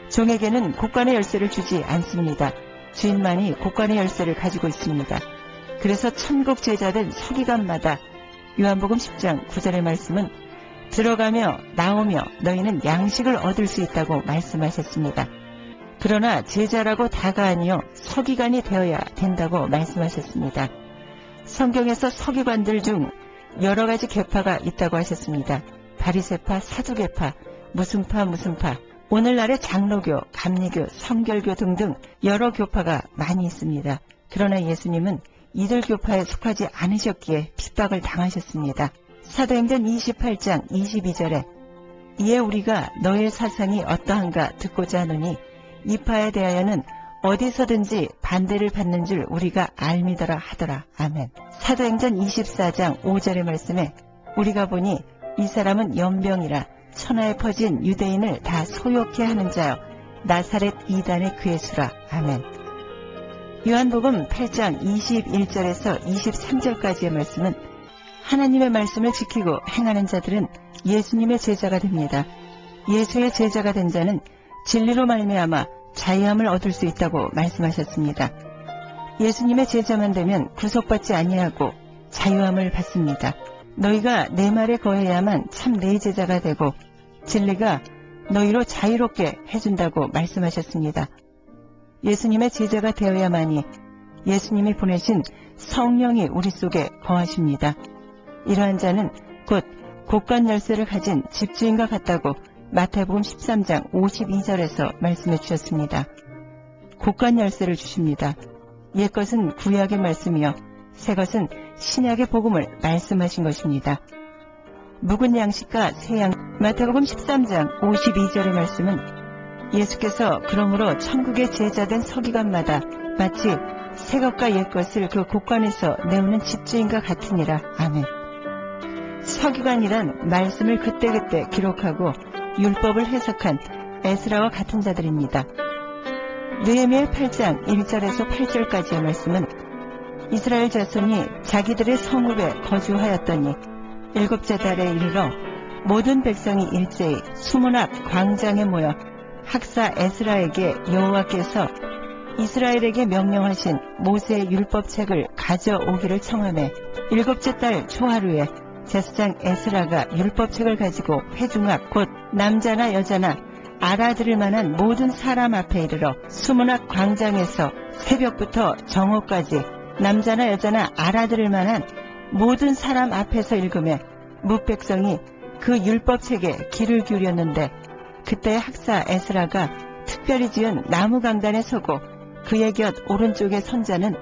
Speaker 3: 종에게는 곳간의 열쇠를 주지 않습니다. 주인만이 곳간의 열쇠를 가지고 있습니다. 그래서 천국 제자된 서기관마다 요한복음 10장 9절의 말씀은 들어가며 나오며 너희는 양식을 얻을 수 있다고 말씀하셨습니다. 그러나 제자라고 다가 아니요 서기관이 되어야 된다고 말씀하셨습니다. 성경에서 서기관들 중 여러 가지 계파가 있다고 하셨습니다. 바리새파, 사두개파, 무슨 파. 오늘날의 장로교, 감리교, 성결교 등등 여러 교파가 많이 있습니다. 그러나 예수님은 이들 교파에 속하지 않으셨기에 핍박을 당하셨습니다. 사도행전 28장 22절에 이에 우리가 너의 사상이 어떠한가 듣고자 하노니 이 파에 대하여는 어디서든지 반대를 받는 줄 우리가 알미더라 하더라. 아멘. 사도행전 24장 5절의 말씀에 우리가 보니 이 사람은 연병이라 천하에 퍼진 유대인을 다 소욕케 하는 자여 나사렛 이단의 괴수라. 아멘. 요한복음 8장 21절에서 23절까지의 말씀은 하나님의 말씀을 지키고 행하는 자들은 예수님의 제자가 됩니다. 예수의 제자가 된 자는 진리로 말미암아 자유함을 얻을 수 있다고 말씀하셨습니다. 예수님의 제자만 되면 구속받지 아니하고 자유함을 받습니다. 너희가 내 말에 거해야만 참 내 제자가 되고 진리가 너희로 자유롭게 해준다고 말씀하셨습니다. 예수님의 제자가 되어야만이 예수님이 보내신 성령이 우리 속에 거하십니다. 이러한 자는 곧 곳간 열쇠를 가진 집주인과 같다고 마태복음 13장 52절에서 말씀해 주셨습니다. 곳간 열쇠를 주십니다. 옛것은 구약의 말씀이요 새것은 신약의 복음을 말씀하신 것입니다. 묵은 양식과 새 양 마태복음 13장 52절의 말씀은 예수께서 그러므로 천국의 제자된 서기관마다 마치 새 것과 옛 것을 그 곳간에서 내오는 집주인과 같으니라. 아멘. 서기관이란 말씀을 그때그때 기록하고 율법을 해석한 에스라와 같은 자들입니다. 느헤미야 8장 1절에서 8절까지의 말씀은 이스라엘 자손이 자기들의 성읍에 거주하였더니 일곱째 달에 이르러 모든 백성이 일제히 수문 앞 광장에 모여 학사 에스라에게 여호와께서 이스라엘에게 명령하신 모세의 율법책을 가져오기를 청하매 일곱째 달 초하루에 제사장 에스라가 율법책을 가지고 회중 앞 곧 남자나 여자나 알아들을 만한 모든 사람 앞에 이르러 수문 앞 광장에서 새벽부터 정오까지 남자나 여자나 알아들을 만한 모든 사람 앞에서 읽으며 뭇백성이 그 율법책에 귀를 기울였는데 그때 학사 에스라가 특별히 지은 나무 강단에 서고 그의 곁 오른쪽에 선자는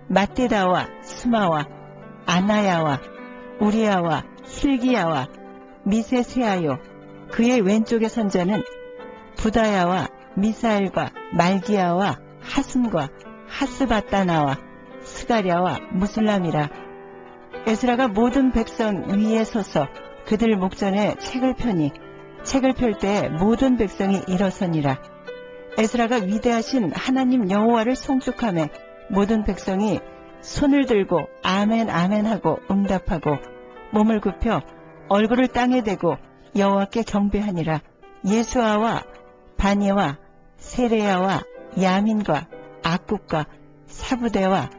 Speaker 3: 맏데다와 스마와 아나야와 우리야와 힐기야와 미세세아요 그의 왼쪽에 선자는 부다야와 미사엘과 말기야와 하슴과 하스바따나와 스가랴와 무슬람이라. 에스라가 모든 백성 위에 서서 그들 목전에 책을 펴니 책을 펼 때에 모든 백성이 일어서니라. 에스라가 위대하신 하나님 여호와를 송축하며 모든 백성이 손을 들고 아멘 아멘 하고 응답하고 몸을 굽혀 얼굴을 땅에 대고 여호와께 경배하니라. 예수아와 바니와 세레야와 야민과 악국과 사부대와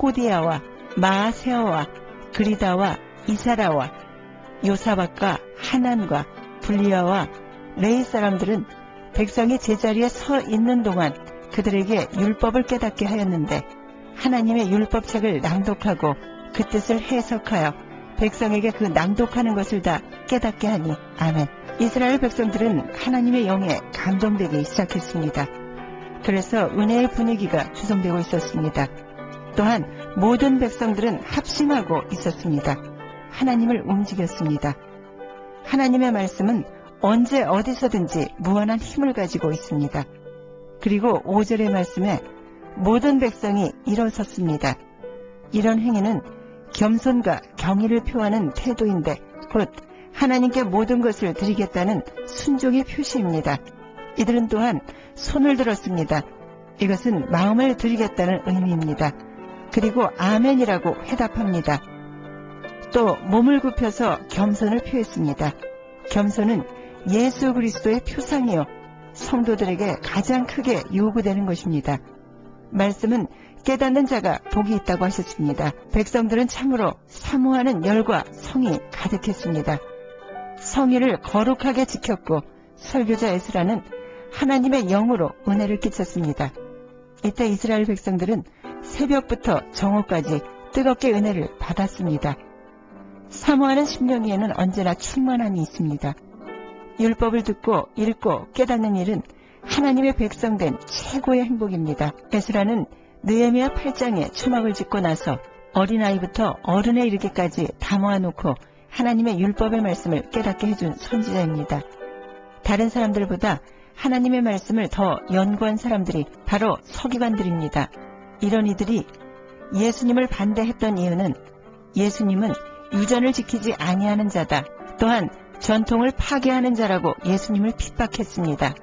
Speaker 3: 호디야와 마아세어와 그리다와 이사라와 요사박과 하난과 불리아와 레이 사람들은 백성이 제자리에 서 있는 동안 그들에게 율법을 깨닫게 하였는데 하나님의 율법책을 낭독하고 그 뜻을 해석하여 백성에게 그 낭독하는 것을 다 깨닫게 하니. 아멘. 이스라엘 백성들은 하나님의 영에 감동되기 시작했습니다. 그래서 은혜의 분위기가 조성되고 있었습니다. 또한 모든 백성들은 합심하고 있었습니다. 하나님을 움직였습니다. 하나님의 말씀은 언제 어디서든지 무한한 힘을 가지고 있습니다. 그리고 5절의 말씀에 모든 백성이 일어섰습니다. 이런 행위는 겸손과 경의를 표하는 태도인데 곧 하나님께 모든 것을 드리겠다는 순종의 표시입니다. 이들은 또한 손을 들었습니다. 이것은 마음을 드리겠다는 의미입니다. 그리고 아멘이라고 회답합니다. 또 몸을 굽혀서 겸손을 표했습니다. 겸손은 예수 그리스도의 표상이요 성도들에게 가장 크게 요구되는 것입니다. 말씀은 깨닫는 자가 복이 있다고 하셨습니다. 백성들은 참으로 사모하는 열과 성이 가득했습니다. 성의를 거룩하게 지켰고 설교자 에스라는 하나님의 영으로 은혜를 끼쳤습니다. 이때 이스라엘 백성들은 새벽부터 정오까지 뜨겁게 은혜를 받았습니다. 사모하는 심령 위에는 언제나 충만함이 있습니다. 율법을 듣고 읽고 깨닫는 일은 하나님의 백성된 최고의 행복입니다. 에스라는 느헤미야 8장에 초막을 짓고 나서 어린아이부터 어른에 이르기까지 다 모아놓고 하나님의 율법의 말씀을 깨닫게 해준 선지자입니다. 다른 사람들보다 하나님의 말씀을 더 연구한 사람들이 바로 서기관들입니다. 이런 이들이 예수님을 반대했던 이유는 예수님은 유전을 지키지 아니하는 자다. 또한 전통을 파괴하는 자라고 예수님을 핍박했습니다.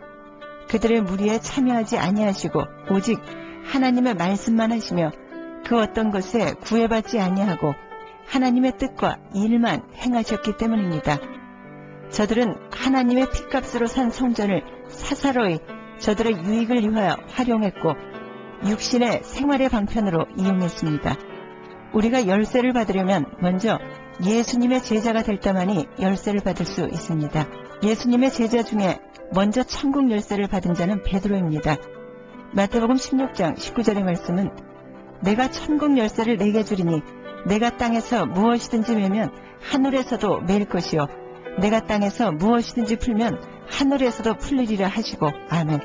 Speaker 3: 그들의 무리에 참여하지 아니하시고 오직 하나님의 말씀만 하시며 그 어떤 것에 구애받지 아니하고 하나님의 뜻과 일만 행하셨기 때문입니다. 저들은 하나님의 핏값으로 산 성전을 사사로이 저들의 유익을 위하여 활용했고 육신의 생활의 방편으로 이용했습니다. 우리가 열쇠를 받으려면 먼저 예수님의 제자가 될 때만이 열쇠를 받을 수 있습니다. 예수님의 제자 중에 먼저 천국 열쇠를 받은 자는 베드로입니다. 마태복음 16장 19절의 말씀은 내가 천국 열쇠를 내게 주리니 내가 땅에서 무엇이든지 매면 하늘에서도 매일 것이요 내가 땅에서 무엇이든지 풀면 하늘에서도 풀리리라 하시고 아멘.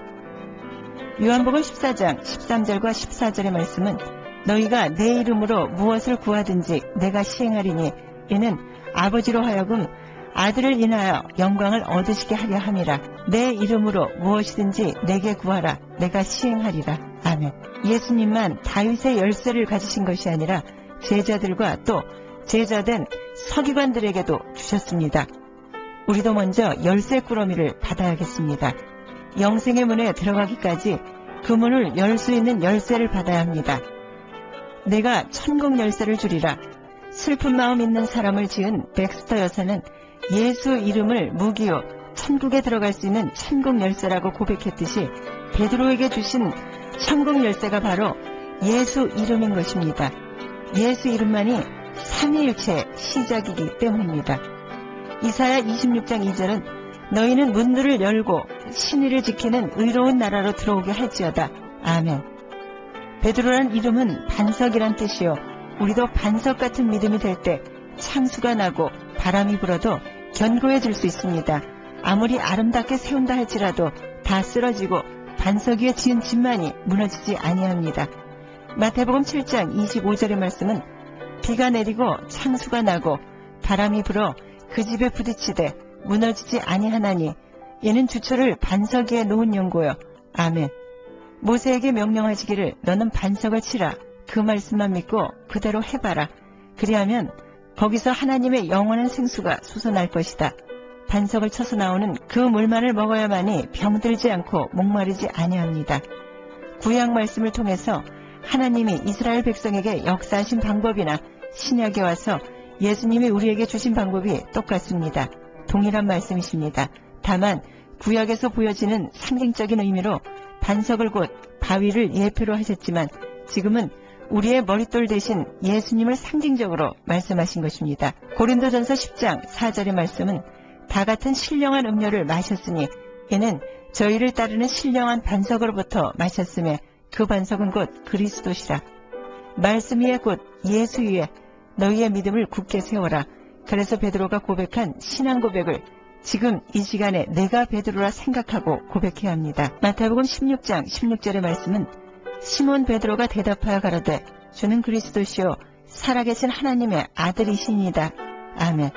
Speaker 3: 요한복음 14장 13절과 14절의 말씀은 너희가 내 이름으로 무엇을 구하든지 내가 시행하리니 이는 아버지로 하여금 아들을 인하여 영광을 얻으시게 하려 함이라. 내 이름으로 무엇이든지 내게 구하라. 내가 시행하리라. 아멘. 예수님만 다윗의 열쇠를 가지신 것이 아니라 제자들과 또 제자된 서기관들에게도 주셨습니다. 우리도 먼저 열쇠 꾸러미를 받아야겠습니다. 영생의 문에 들어가기까지 그 문을 열 수 있는 열쇠를 받아야 합니다. 내가 천국 열쇠를 주리라. 슬픈 마음 있는 사람을 지은 백스터 여사는 예수 이름을 무기요 천국에 들어갈 수 있는 천국 열쇠라고 고백했듯이 베드로에게 주신 천국 열쇠가 바로 예수 이름인 것입니다. 예수 이름만이 삼위일체의 시작이기 때문입니다. 이사야 26장 2절은 너희는 문들을 열고 신의를 지키는 의로운 나라로 들어오게 할지어다. 아멘. 베드로란 이름은 반석이란 뜻이요 우리도 반석 같은 믿음이 될 때 창수가 나고 바람이 불어도 견고해질 수 있습니다. 아무리 아름답게 세운다 할지라도 다 쓰러지고 반석 위에 지은 집만이 무너지지 아니합니다. 마태복음 7장 25절의 말씀은 비가 내리고 창수가 나고 바람이 불어 그 집에 부딪히되 무너지지 아니하나니 이는 주초를 반석 위에 놓은 연고요. 아멘. 모세에게 명령하시기를 너는 반석을 치라. 그 말씀만 믿고 그대로 해봐라. 그리하면 거기서 하나님의 영원한 생수가 솟아날 것이다. 반석을 쳐서 나오는 그 물만을 먹어야만이 병들지 않고 목마르지 아니합니다. 구약 말씀을 통해서 하나님이 이스라엘 백성에게 역사하신 방법이나 신약에 와서 예수님이 우리에게 주신 방법이 똑같습니다. 동일한 말씀이십니다. 다만 구약에서 보여지는 상징적인 의미로 반석을 곧 바위를 예표로 하셨지만 지금은 우리의 머릿돌 대신 예수님을 상징적으로 말씀하신 것입니다. 고린도전서 10장 4절의 말씀은 다 같은 신령한 음료를 마셨으니 이는 저희를 따르는 신령한 반석으로부터 마셨으며 그 반석은 곧 그리스도시라. 말씀 위에 곧 예수 위에 너희의 믿음을 굳게 세워라. 그래서 베드로가 고백한 신앙 고백을 지금 이 시간에 내가 베드로라 생각하고 고백해야 합니다. 마태복음 16장 16절의 말씀은 시몬 베드로가 대답하여 가로되 주는 그리스도시요 살아계신 하나님의 아들이시니이다. 아멘.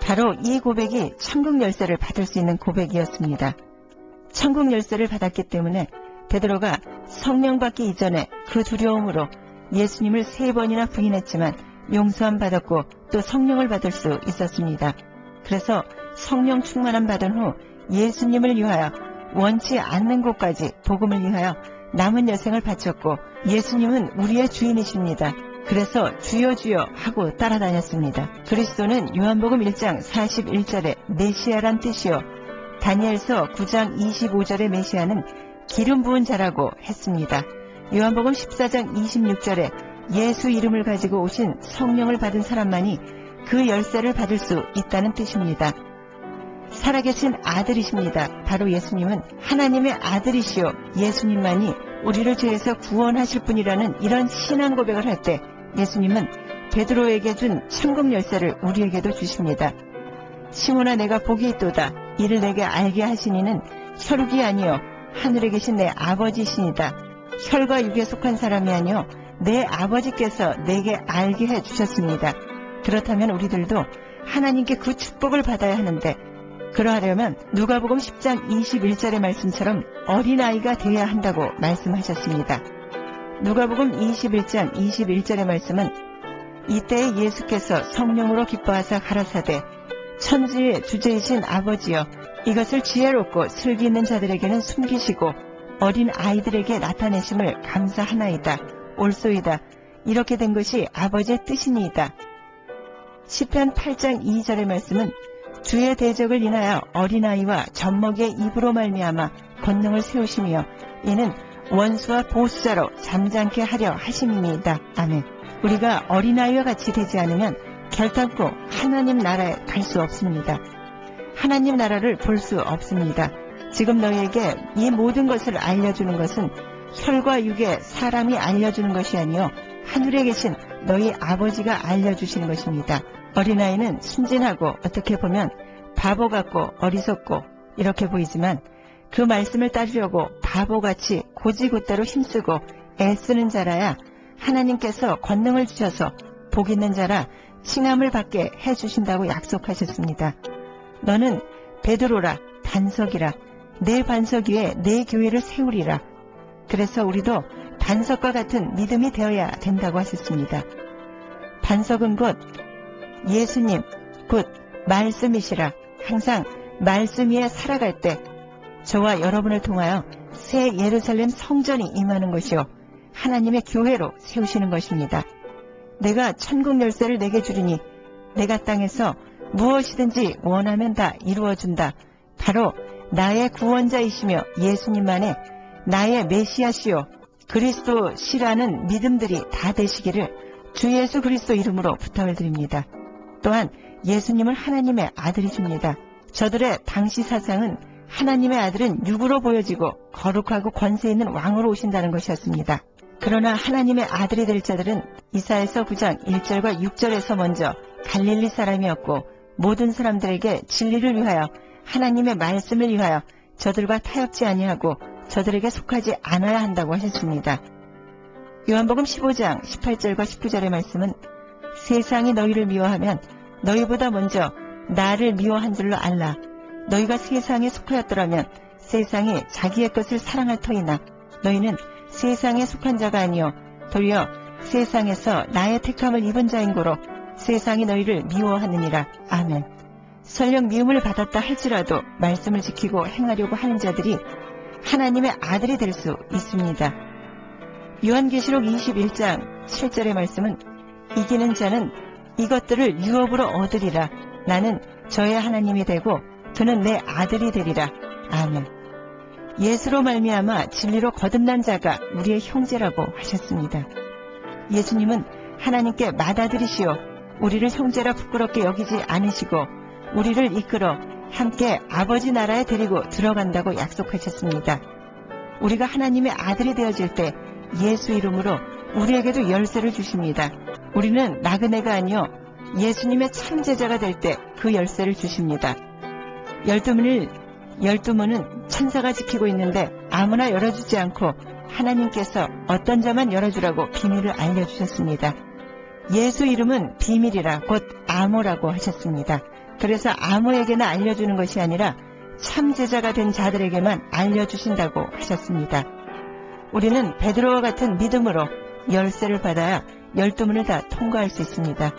Speaker 3: 바로 이 고백이 천국 열쇠를 받을 수 있는 고백이었습니다. 천국 열쇠를 받았기 때문에 베드로가 성령 받기 이전에 그 두려움으로 예수님을 3번이나 부인했지만 용서함 받았고 또 성령을 받을 수 있었습니다. 그래서 성령 충만함 받은 후 예수님을 위하여 원치 않는 곳까지 복음을 위하여 남은 여생을 바쳤고 예수님은 우리의 주인이십니다. 그래서 주여 주여 하고 따라다녔습니다. 그리스도는 요한복음 1장 41절에 메시아란 뜻이요 다니엘서 9장 25절의 메시아는 기름 부은 자라고 했습니다. 요한복음 14장 26절에 예수 이름을 가지고 오신 성령을 받은 사람만이 그 열쇠를 받을 수 있다는 뜻입니다. 살아계신 아들이십니다. 바로 예수님은 하나님의 아들이시요 예수님만이 우리를 죄에서 구원하실 분이라는 이런 신앙 고백을 할 때 예수님은 베드로에게 준 천국 열쇠를 우리에게도 주십니다. 시몬아 내가 복이 있도다. 이를 내게 알게 하시니는 혈육이 아니요 하늘에 계신 내 아버지시니다. 혈과 육에 속한 사람이 아니요 내 아버지께서 내게 알게 해주셨습니다. 그렇다면 우리들도 하나님께 그 축복을 받아야 하는데 그러하려면 누가복음 10장 21절의 말씀처럼 어린아이가 되어야 한다고 말씀하셨습니다. 누가복음 21장 21절의 말씀은 이때 예수께서 성령으로 기뻐하사 가라사대 천지의 주제이신 아버지여 이것을 지혜롭고 슬기 있는 자들에게는 숨기시고 어린 아이들에게 나타내심을 감사하나이다. 옳소이다. 이렇게 된 것이 아버지의 뜻이니이다. 시편 8장 2절의 말씀은 주의 대적을 인하여 어린아이와 젖먹이의 입으로 말미암아 권능을 세우시며 이는 원수와 보수자로 잠잠케 하려 하심이니이다. 아멘. 우리가 어린아이와 같이 되지 않으면 결단코 하나님 나라에 갈 수 없습니다. 하나님 나라를 볼 수 없습니다. 지금 너희에게 이 모든 것을 알려주는 것은 혈과 육의 사람이 알려주는 것이 아니요 하늘에 계신 너희 아버지가 알려주시는 것입니다. 어린아이는 순진하고 어떻게 보면 바보 같고 어리석고 이렇게 보이지만 그 말씀을 따르려고 바보같이 고지곳대로 힘쓰고 애쓰는 자라야 하나님께서 권능을 주셔서 복 있는 자라 칭함을 받게 해주신다고 약속하셨습니다. 너는 베드로라 반석이라 내 반석 위에 내 교회를 세우리라. 그래서 우리도 반석과 같은 믿음이 되어야 된다고 하셨습니다. 반석은 곧 예수님 곧 말씀이시라. 항상 말씀 위에 살아갈 때 저와 여러분을 통하여 새 예루살렘 성전이 임하는 것이요 하나님의 교회로 세우시는 것입니다. 내가 천국 열쇠를 내게 주리니 내가 땅에서 무엇이든지 원하면 다 이루어준다. 바로 나의 구원자이시며 예수님만의 나의 메시아시요 그리스도시라는 믿음들이 다 되시기를 주 예수 그리스도 이름으로 부탁을 드립니다. 또한 예수님은 하나님의 아들이십니다. 저들의 당시 사상은 하나님의 아들은 육으로 보여지고 거룩하고 권세 있는 왕으로 오신다는 것이었습니다. 그러나 하나님의 아들이 될 자들은 이사야서 9장 1절과 6절에서 먼저 갈릴리 사람이었고 모든 사람들에게 진리를 위하여 하나님의 말씀을 위하여 저들과 타협지 아니하고 저들에게 속하지 않아야 한다고 하셨습니다. 요한복음 15장 18절과 19절의 말씀은 세상이 너희를 미워하면 너희보다 먼저 나를 미워한 줄로 알라. 너희가 세상에 속하였더라면 세상이 자기의 것을 사랑할 터이나 너희는 세상에 속한 자가 아니요 도리어 세상에서 나의 택함을 입은 자인 고로 세상이 너희를 미워하느니라. 아멘. 설령 미움을 받았다 할지라도 말씀을 지키고 행하려고 하는 자들이 하나님의 아들이 될 수 있습니다. 요한계시록 21장 7절의 말씀은 이기는 자는 이것들을 유업으로 얻으리라. 나는 저의 하나님이 되고 그는 내 아들이 되리라. 아멘. 예수로 말미암아 진리로 거듭난 자가 우리의 형제라고 하셨습니다. 예수님은 하나님께 맏아들이시오 우리를 형제라 부끄럽게 여기지 않으시고 우리를 이끌어 함께 아버지 나라에 데리고 들어간다고 약속하셨습니다. 우리가 하나님의 아들이 되어질 때 예수 이름으로 우리에게도 열쇠를 주십니다. 우리는 나그네가 아니요 예수님의 참 제자가 될 때 그 열쇠를 주십니다. 12문은 천사가 지키고 있는데 아무나 열어주지 않고 하나님께서 어떤 자만 열어주라고 비밀을 알려주셨습니다. 예수 이름은 비밀이라 곧 암호라고 하셨습니다. 그래서 아무에게나 알려주는 것이 아니라 참 제자가 된 자들에게만 알려주신다고 하셨습니다. 우리는 베드로와 같은 믿음으로 열쇠를 받아야 12문을 다 통과할 수 있습니다.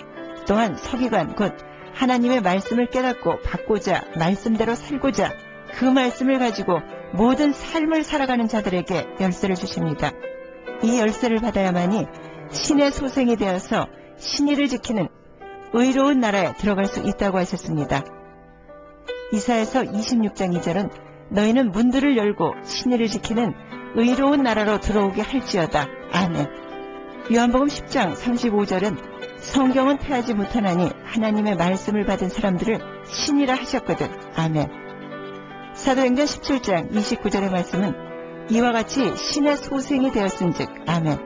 Speaker 3: 또한 서기관 곧 하나님의 말씀을 깨닫고 받고자 말씀대로 살고자 그 말씀을 가지고 모든 삶을 살아가는 자들에게 열쇠를 주십니다. 이 열쇠를 받아야만이 신의 소생이 되어서 신의를 지키는 의로운 나라에 들어갈 수 있다고 하셨습니다. 이사야서 26장 2절은 너희는 문들을 열고 신의를 지키는 의로운 나라로 들어오게 할지어다. 아멘. 요한복음 10장 35절은 성경은 패하지 못하나니 하나님의 말씀을 받은 사람들을 신이라 하셨거든. 아멘. 사도행전 17장 29절의 말씀은 이와 같이 신의 소생이 되었은즉. 아멘.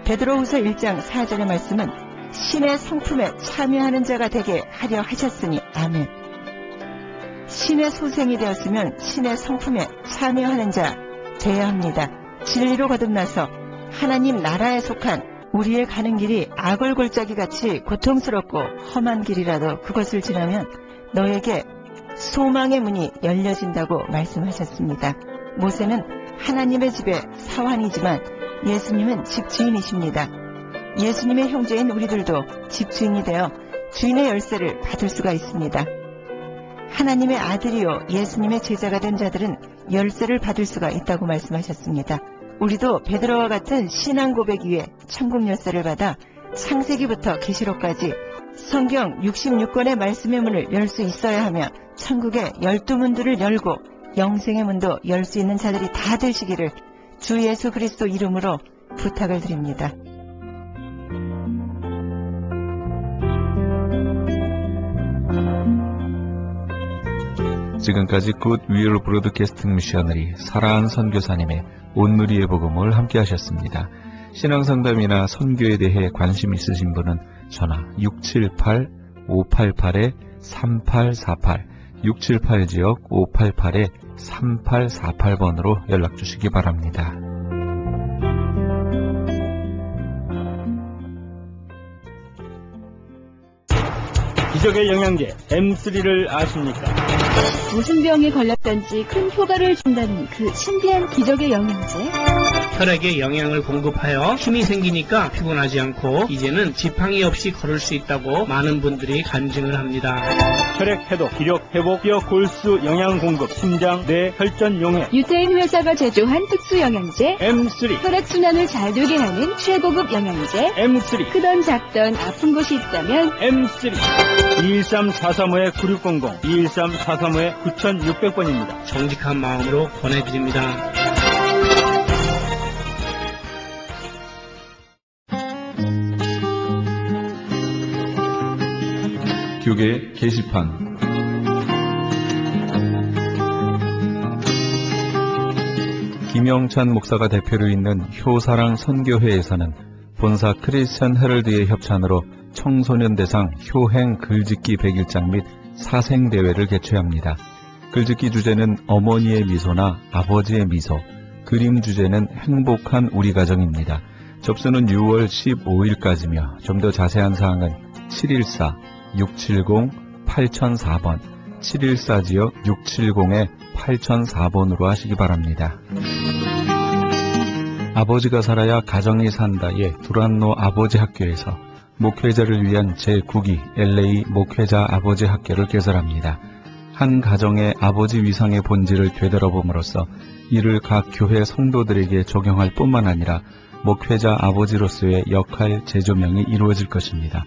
Speaker 3: 베드로후서 1장 4절의 말씀은 신의 성품에 참여하는 자가 되게 하려 하셨으니. 아멘. 신의 소생이 되었으면 신의 성품에 참여하는 자 되어야 합니다. 진리로 거듭나서 하나님 나라에 속한 우리의 가는 길이 악을골짜기 같이 고통스럽고 험한 길이라도 그것을 지나면 너에게 소망의 문이 열려진다고 말씀하셨습니다. 모세는 하나님의 집의 사환이지만 예수님은 집주인이십니다. 예수님의 형제인 우리들도 집주인이 되어 주인의 열쇠를 받을 수가 있습니다. 하나님의 아들이요 예수님의 제자가 된 자들은 열쇠를 받을 수가 있다고 말씀하셨습니다. 우리도 베드로와 같은 신앙 고백 위에 천국 열쇠를 받아 창세기부터 계시록까지 성경 66권의 말씀의 문을 열 수 있어야 하며 천국의 12문들을 열고 영생의 문도 열 수 있는 자들이 다 되시기를 주 예수 그리스도 이름으로 부탁을 드립니다.
Speaker 1: 지금까지 굿윌 브로드캐스팅 미셔너리 사랑하는 선교사님의 온누리의 복음을 함께 하셨습니다. 신앙상담이나 선교에 대해 관심 있으신 분은 전화 678-588-3848 678지역 588-3848번으로 연락주시기 바랍니다.
Speaker 4: 기적의 영양제 M3를 아십니까?
Speaker 5: 무슨 병에 걸렸던지 큰 효과를 준다는 그 신비한 기적의 영양제.
Speaker 6: 혈액에 영양을 공급하여 힘이 생기니까 피곤하지 않고 이제는 지팡이 없이 걸을 수 있다고 많은 분들이 간증을 합니다.
Speaker 4: 혈액 해독, 기력 회복, 뼈 골수 영양 공급, 심장, 뇌, 혈전 용해.
Speaker 5: 유태인 회사가 제조한 특수 영양제.
Speaker 4: M3,
Speaker 5: 혈액순환을 잘 되게 하는 최고급 영양제.
Speaker 4: M3,
Speaker 5: 크던 작던 아픈 곳이 있다면
Speaker 4: M3. 213-435-9600, 213-435-9600번입니다.
Speaker 6: 정직한 마음으로 권해드립니다.
Speaker 1: 교계 게시판 김영찬 목사가 대표로 있는 효사랑 선교회에서는 본사 크리스천 헤럴드의 협찬으로 청소년 대상 효행 글짓기 100일장 및 사생대회를 개최합니다. 글짓기 주제는 어머니의 미소나 아버지의 미소, 그림 주제는 행복한 우리 가정입니다. 접수는 6월 15일까지며 좀 더 자세한 사항은 714-670-8004번, 714지역 670-8004번으로 하시기 바랍니다. 아버지가 살아야 가정이 산다의 두란노 아버지 학교에서 목회자를 위한 제9기 LA 목회자 아버지 학교를 개설합니다. 한 가정의 아버지 위상의 본질을 되돌아봄으로써 이를 각 교회 성도들에게 적용할 뿐만 아니라 목회자 아버지로서의 역할 재조명이 이루어질 것입니다.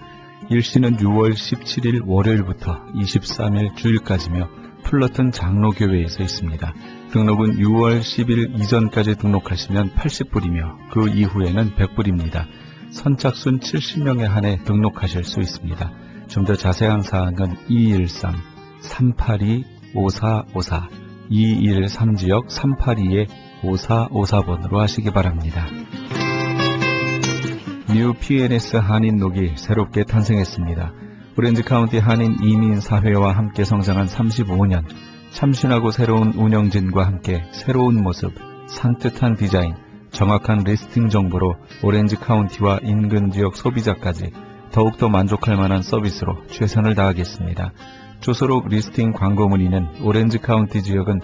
Speaker 1: 일시는 6월 17일 월요일부터 23일 주일까지며 플러튼 장로교회에서 있습니다. 등록은 6월 10일 이전까지 등록하시면 80불이며 그 이후에는 100불입니다. 선착순 70명에 한해 등록하실 수 있습니다. 좀 더 자세한 사항은 213-382-5454, 213지역 382-5454번으로 하시기 바랍니다. 뉴 PNS 한인녹이 새롭게 탄생했습니다. 오렌지 카운티 한인 이민사회와 함께 성장한 35년, 참신하고 새로운 운영진과 함께 새로운 모습, 산뜻한 디자인, 정확한 리스팅 정보로 오렌지 카운티와 인근 지역 소비자까지 더욱더 만족할 만한 서비스로 최선을 다하겠습니다. 주소록 리스팅 광고 문의는 오렌지 카운티 지역은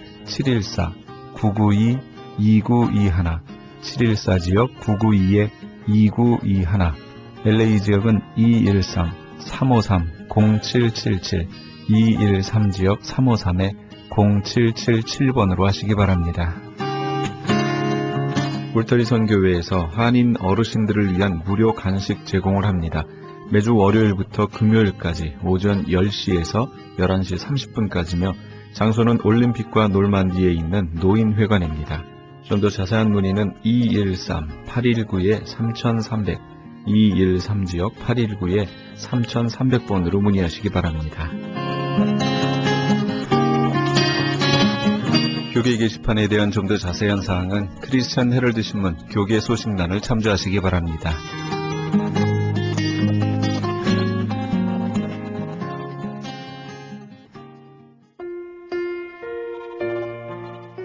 Speaker 1: 714-992-2921, 714 지역 992-2921, LA 지역은 213-353-0777, 213 지역 353-0777번으로 하시기 바랍니다. 울타리 선교회에서 한인 어르신들을 위한 무료 간식 제공을 합니다. 매주 월요일부터 금요일까지 오전 10시에서 11시 30분까지며 장소는 올림픽과 놀만디에 있는 노인회관입니다. 좀 더 자세한 문의는 213-819-3300, 213 지역 819-3300번으로 문의하시기 바랍니다. 교계 게시판에 대한 좀 더 자세한 사항은 크리스천 헤럴드 신문 교계 소식란을 참조하시기 바랍니다.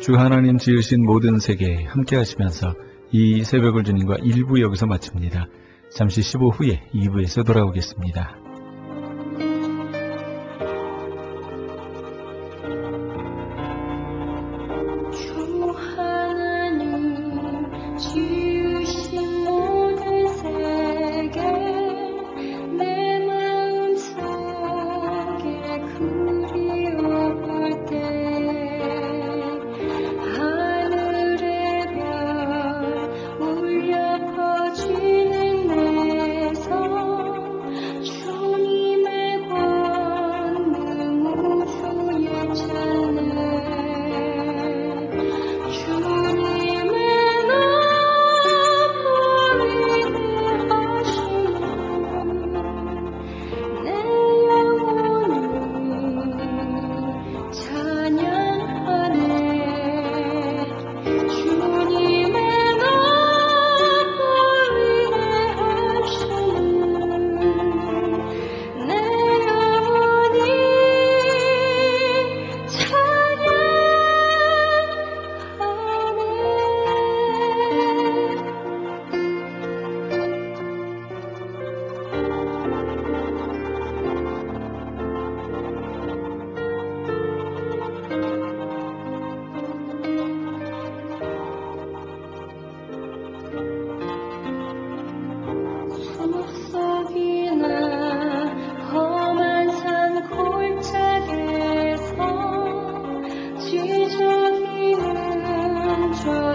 Speaker 1: 주 하나님 지으신 모든 세계에 함께 하시면서 이 새벽을 주님과 1부 여기서 마칩니다. 잠시 15 후에 2부에서 돌아오겠습니다.
Speaker 7: 지저귀는 저